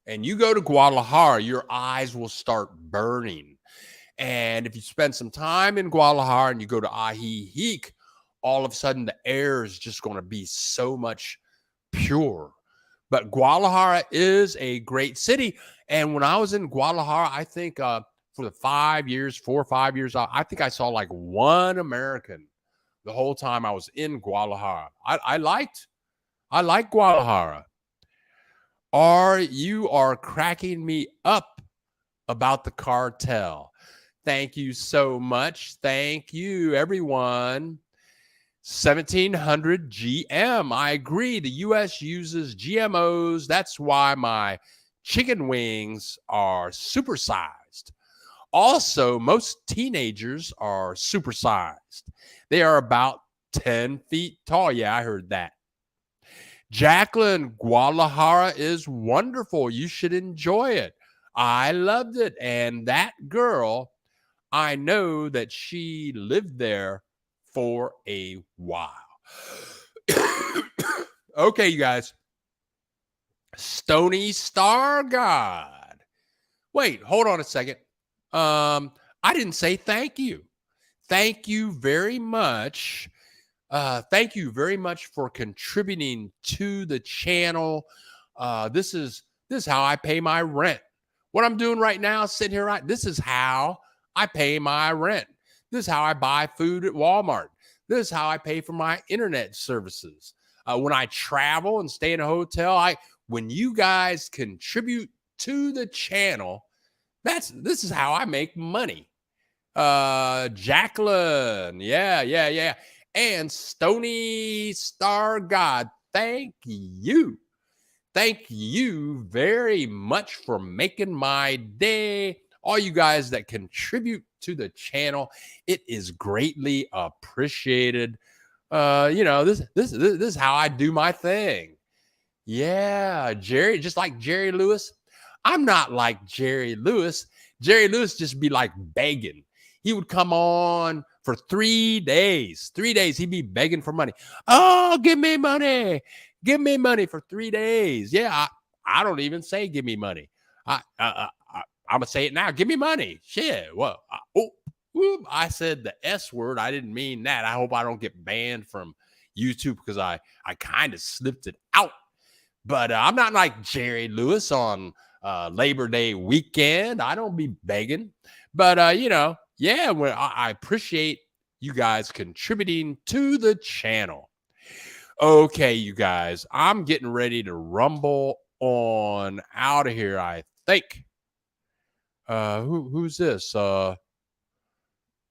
and you go to Guadalajara, your eyes will start burning. And if you spend some time in Guadalajara and you go to Ajijic, all of a sudden the air is just going to be so much pure. But Guadalajara is a great city. And when I was in Guadalajara, I think for the 4 or 5 years, I think I saw like one American the whole time I was in Guadalajara. I liked Guadalajara. You are cracking me up about the cartel. Thank you so much. Thank you, everyone. 1700 GM. I agree. The U.S. uses GMOs. That's why my chicken wings are supersized. Also, most teenagers are supersized. They are about 10 feet tall. Yeah, I heard that. Jacqueline, Guadalajara is wonderful. You should enjoy it. I loved it. And that girl, I know that she lived there for a while. Okay, you guys. Stony Star God. Wait, hold on a second. I didn't say thank you. Thank you very much. Thank you very much for contributing to the channel. This is how I pay my rent. What I'm doing right now, sitting here, this is how I pay my rent. This is how I buy food at Walmart. This is how I pay for my internet services. When I travel and stay in a hotel, when you guys contribute to the channel, this is how I make money. Jacqueline, yeah. And Stony Star God, thank you. Thank you very much for making my day. All you guys that contribute to the channel, it is greatly appreciated. This is how I do my thing. Yeah, Jerry, just like Jerry Lewis. I'm not like Jerry Lewis. Jerry Lewis just be like begging. He would come on for 3 days. 3 days, he'd be begging for money. Oh, give me money. Give me money for 3 days. Yeah, I don't even say give me money. I'm going to say it now. Give me money. Shit. Well, I said the S word. I didn't mean that. I hope I don't get banned from YouTube because I kind of slipped it out. But I'm not like Jerry Lewis on Labor Day weekend. I don't be begging. But, I appreciate you guys contributing to the channel. Okay, you guys, I'm getting ready to rumble on out of here, I think. Who's this?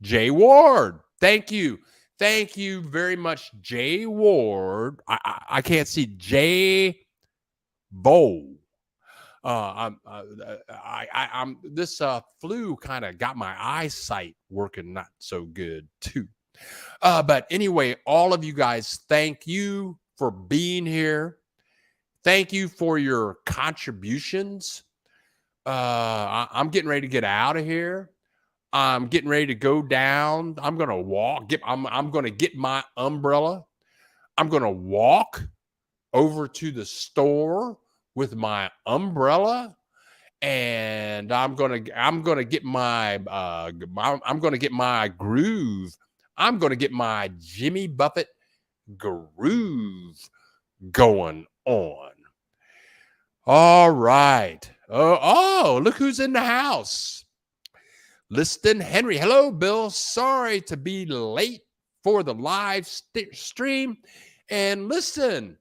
Jay Ward. Thank you. Thank you very much, Jay Ward. I can't see Jay Bowl. This flu kind of got my eyesight working not so good too. But anyway, all of you guys, thank you for being here. Thank you for your contributions. I'm getting ready to get out of here. I'm getting ready to go down. I'm gonna walk. I'm gonna get my umbrella. I'm gonna walk over to the store with my umbrella, and I'm gonna get I'm gonna get my groove. I'm gonna get my Jimmy Buffett groove going on. All right. Look who's in the house. Liston Henry. Hello, Bill. Sorry to be late for the live stream. And listen,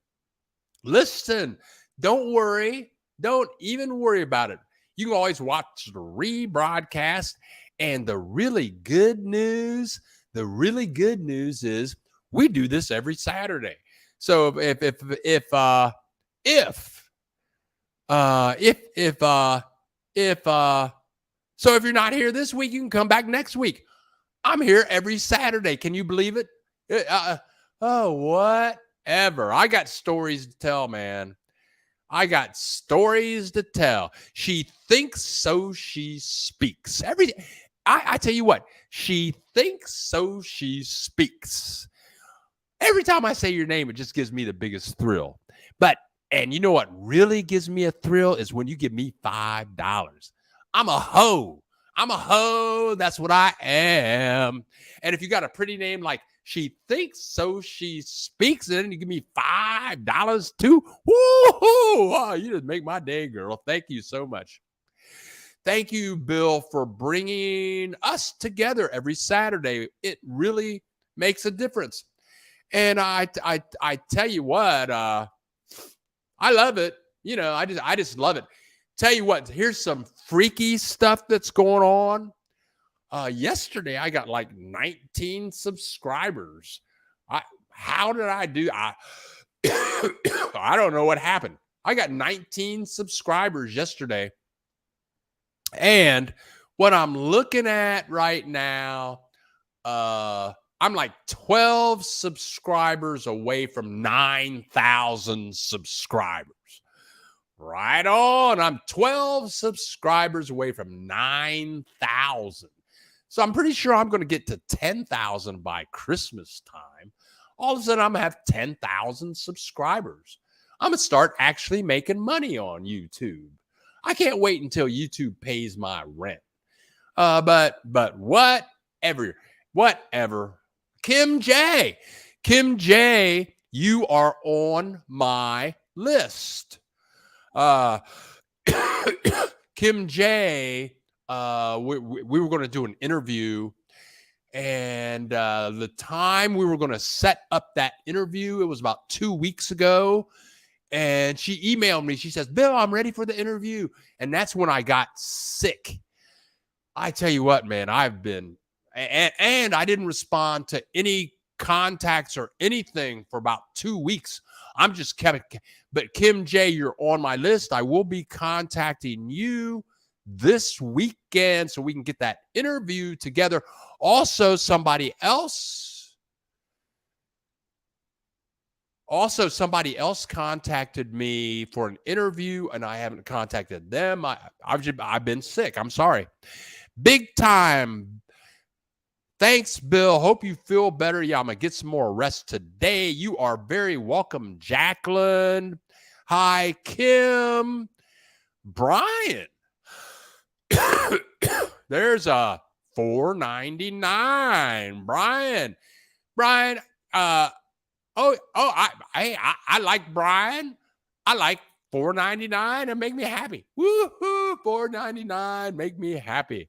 don't worry. Don't even worry about it. You can always watch the rebroadcast. And the really good news is we do this every Saturday. So so if you're not here this week, you can come back next week. I'm here every Saturday. Can you believe it? Whatever. I got stories to tell, man. I got stories to tell. She thinks so she speaks. I tell you what, she thinks so she speaks. Every time I say your name, it just gives me the biggest thrill. And you know what really gives me a thrill is when you give me $5. I'm a hoe. That's what I am. And if you got a pretty name like She Thinks So She Speaks, and then you give me $5 too. Woo-hoo! Oh, you just make my day, girl. Thank you so much. Thank you, Bill, for bringing us together every Saturday. It really makes a difference. And I tell you what, I love it. You know, I just love it. Tell you what, here's some freaky stuff that's going on. Yesterday, I got like 19 subscribers. How did I do? I don't know what happened. I got 19 subscribers yesterday. And what I'm looking at right now, I'm like 12 subscribers away from 9,000 subscribers. Right on. I'm 12 subscribers away from 9,000. So I'm pretty sure I'm going to get to 10,000 by Christmas time. All of a sudden, I'm going to have 10,000 subscribers. I'm going to start actually making money on YouTube. I can't wait until YouTube pays my rent. But whatever. Kim J, you are on my list. Kim J, we were going to do an interview, and the time we were going to set up that interview, it was about 2 weeks ago. And she emailed me. She says, Bill, I'm ready for the interview. And that's when I got sick. I tell you what, man, I've been, and I didn't respond to any contacts or anything for about 2 weeks. I'm just kept, but Kim J, you're on my list. I will be contacting you this weekend so we can get that interview together. Also, somebody else contacted me for an interview, and I haven't contacted them. I've been sick. I'm sorry. Big time. Thanks, Bill. Hope you feel better. Yeah, I'm going to get some more rest today. You are very welcome, Jacqueline. Hi, Kim. Brian. There's a $4.99. Brian, I like Brian. I like $4.99 and make me happy. Woohoo! $4.99 make me happy.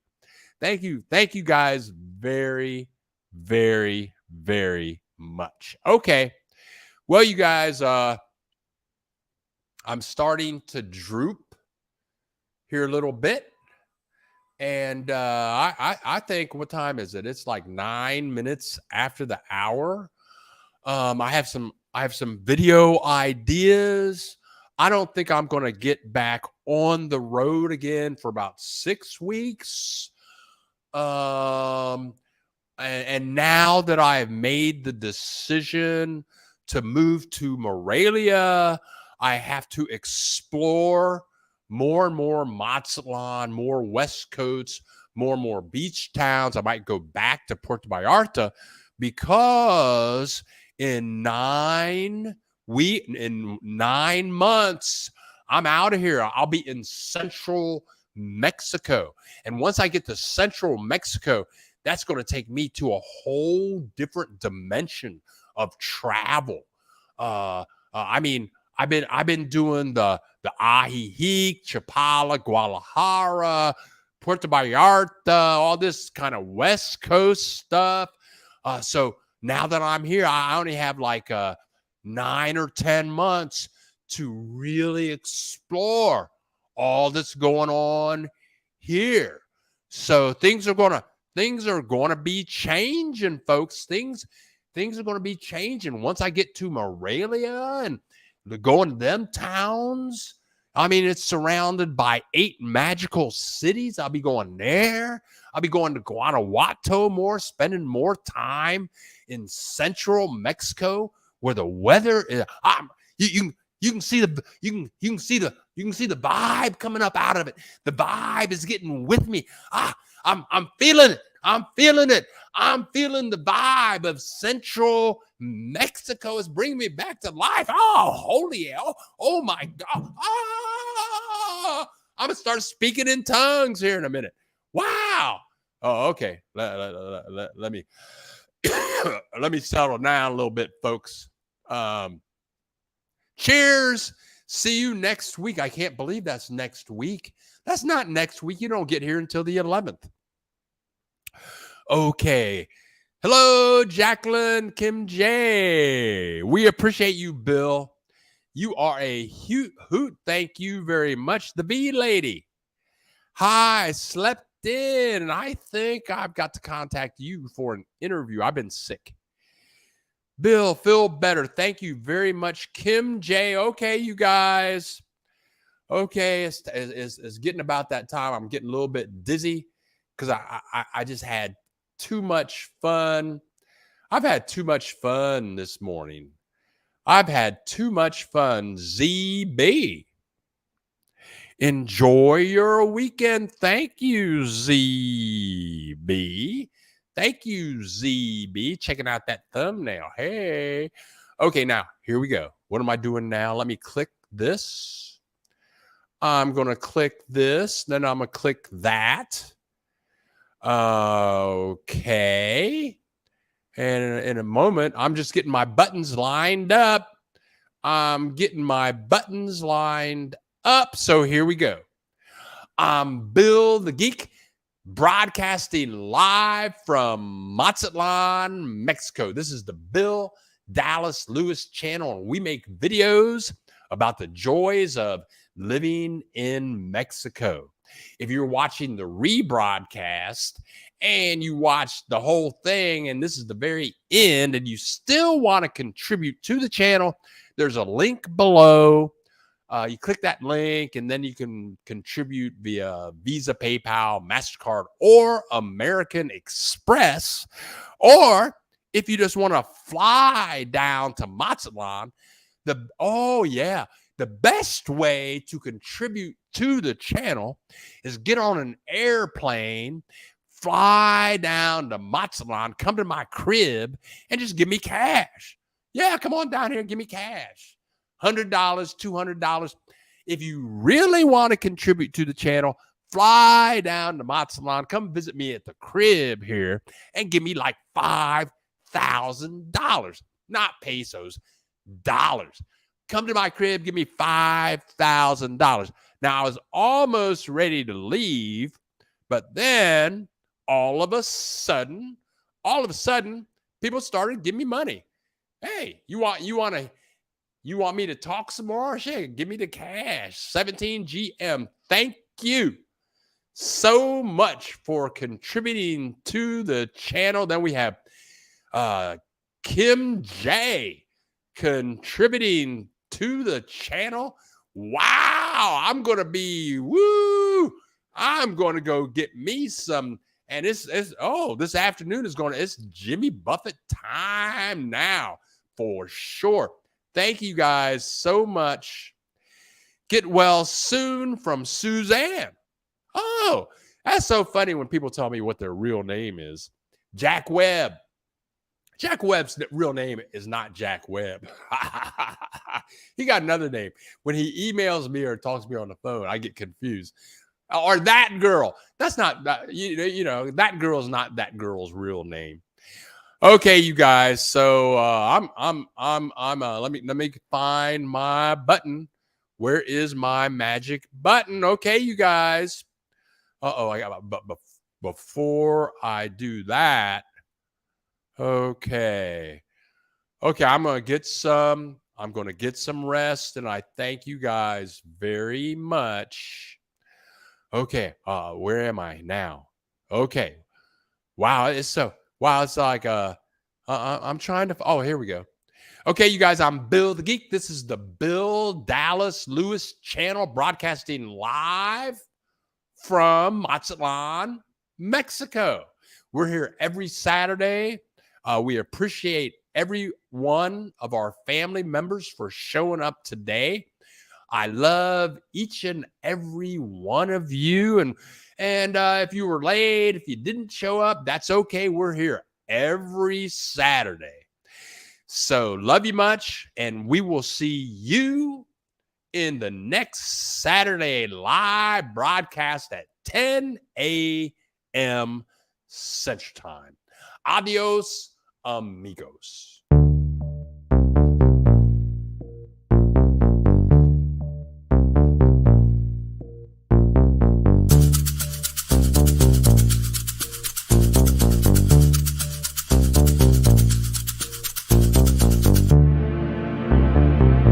Thank you guys very, very, very much. Okay, well, you guys, I'm starting to droop here a little bit. And I think, what time is it? It's like 9 minutes after the hour. I have some video ideas. I don't think I'm going to get back on the road again for about 6 weeks. And now that I have made the decision to move to Morelia. I have to explore more and more Mazatlan, more West Coast, more and more beach towns. I might go back to Puerto Vallarta because in 9 months, I'm out of here. I'll be in central Mexico. And once I get to central Mexico, that's going to take me to a whole different dimension of travel. I mean, I've been doing the Ajijic, Chapala, Guadalajara, Puerto Vallarta, all this kind of West Coast stuff. So now that I'm here, I only have like 9 or 10 months to really explore all that's going on here. So things are gonna be changing, folks. Things are gonna be changing once I get to Morelia and go into them towns. I mean, it's surrounded by 8 magical cities. I'll be going there. I'll be going to Guanajuato more, spending more time in central Mexico where the weather is. You can see the vibe coming up out of it. The vibe is getting with me. I'm feeling it. I'm feeling it. I'm feeling the vibe of central Mexico is bringing me back to life. Oh, holy hell. Oh my God. I'm going to start speaking in tongues here in a minute. Wow. Oh, okay. Let me let me settle down a little bit, folks. Cheers. See you next week. I can't believe that's next week. That's not next week. You don't get here until the 11th. Okay. Hello, Jacqueline Kim J. We appreciate you, Bill. You are a hoot. Thank you very much. The bee lady. Hi, I slept in, and I think I've got to contact you for an interview. I've been sick. Bill, feel better. Thank you very much, Kim J. Okay, you guys. Okay, it's getting about that time. I'm getting a little bit dizzy because I just had too much fun. I've had too much fun this morning. I've had too much fun. ZB. Enjoy your weekend. Thank you, ZB. Thank you, ZB. Checking out that thumbnail. Hey. Okay, now, here we go. What am I doing now? Let me click this. I'm going to click this. Then I'm going to click that. Okay. And in a moment, I'm just getting my buttons lined up. I'm getting my buttons lined up. So here we go. I'm Bill the Geek, broadcasting live from Mazatlan, Mexico. This is the Bill Dallas Lewis channel, and we make videos about the joys of living in Mexico. If you're watching the rebroadcast and you watch the whole thing and this is the very end and you still want to contribute to the channel, there's a link below. You click that link and then you can contribute via Visa, PayPal, MasterCard, or American Express. Or if you just want to fly down to Mazatlan, the best way to contribute to the channel is get on an airplane, fly down to Mazatlan, come to my crib, and just give me cash. Yeah, come on down here and give me cash. $100, $200. If you really want to contribute to the channel, fly down to Mazatlan, come visit me at the crib here, and give me like $5,000. Not pesos, dollars. Come to my crib, give me $5,000. Now, I was almost ready to leave, but then all of a sudden, people started giving me money. Hey, you want me to talk some more? Shit, give me the cash. 17GM. Thank you so much for contributing to the channel. Then we have Kim J contributing to the channel. Wow, I'm going to go get me some. And this afternoon it's Jimmy Buffett time now for sure. Thank you guys so much. Get well soon from Suzanne. Oh, that's so funny when people tell me what their real name is. Jack Webb. Jack Webb's real name is not Jack Webb. He got another name. When he emails me or talks to me on the phone, I get confused. Or that girl. That's not that. That girl's not that girl's real name. Okay, you guys. So let me find my button. Where is my magic button? Okay, you guys. I got. But before I do that, okay, I'm gonna get some. I'm gonna get some rest, and I thank you guys very much. Okay, where am I now? Okay, wow, it's like I'm trying to. Oh, here we go. Okay, you guys, I'm Bill the Geek. This is the Bill Dallas Lewis channel broadcasting live from Mazatlan, Mexico. We're here every Saturday. We appreciate every one of our family members for showing up today. I love each and every one of you. And if you were late, if you didn't show up, that's okay. We're here every Saturday. So love you much. And we will see you in the next Saturday live broadcast at 10 a.m. Central Time. Adios, amigos.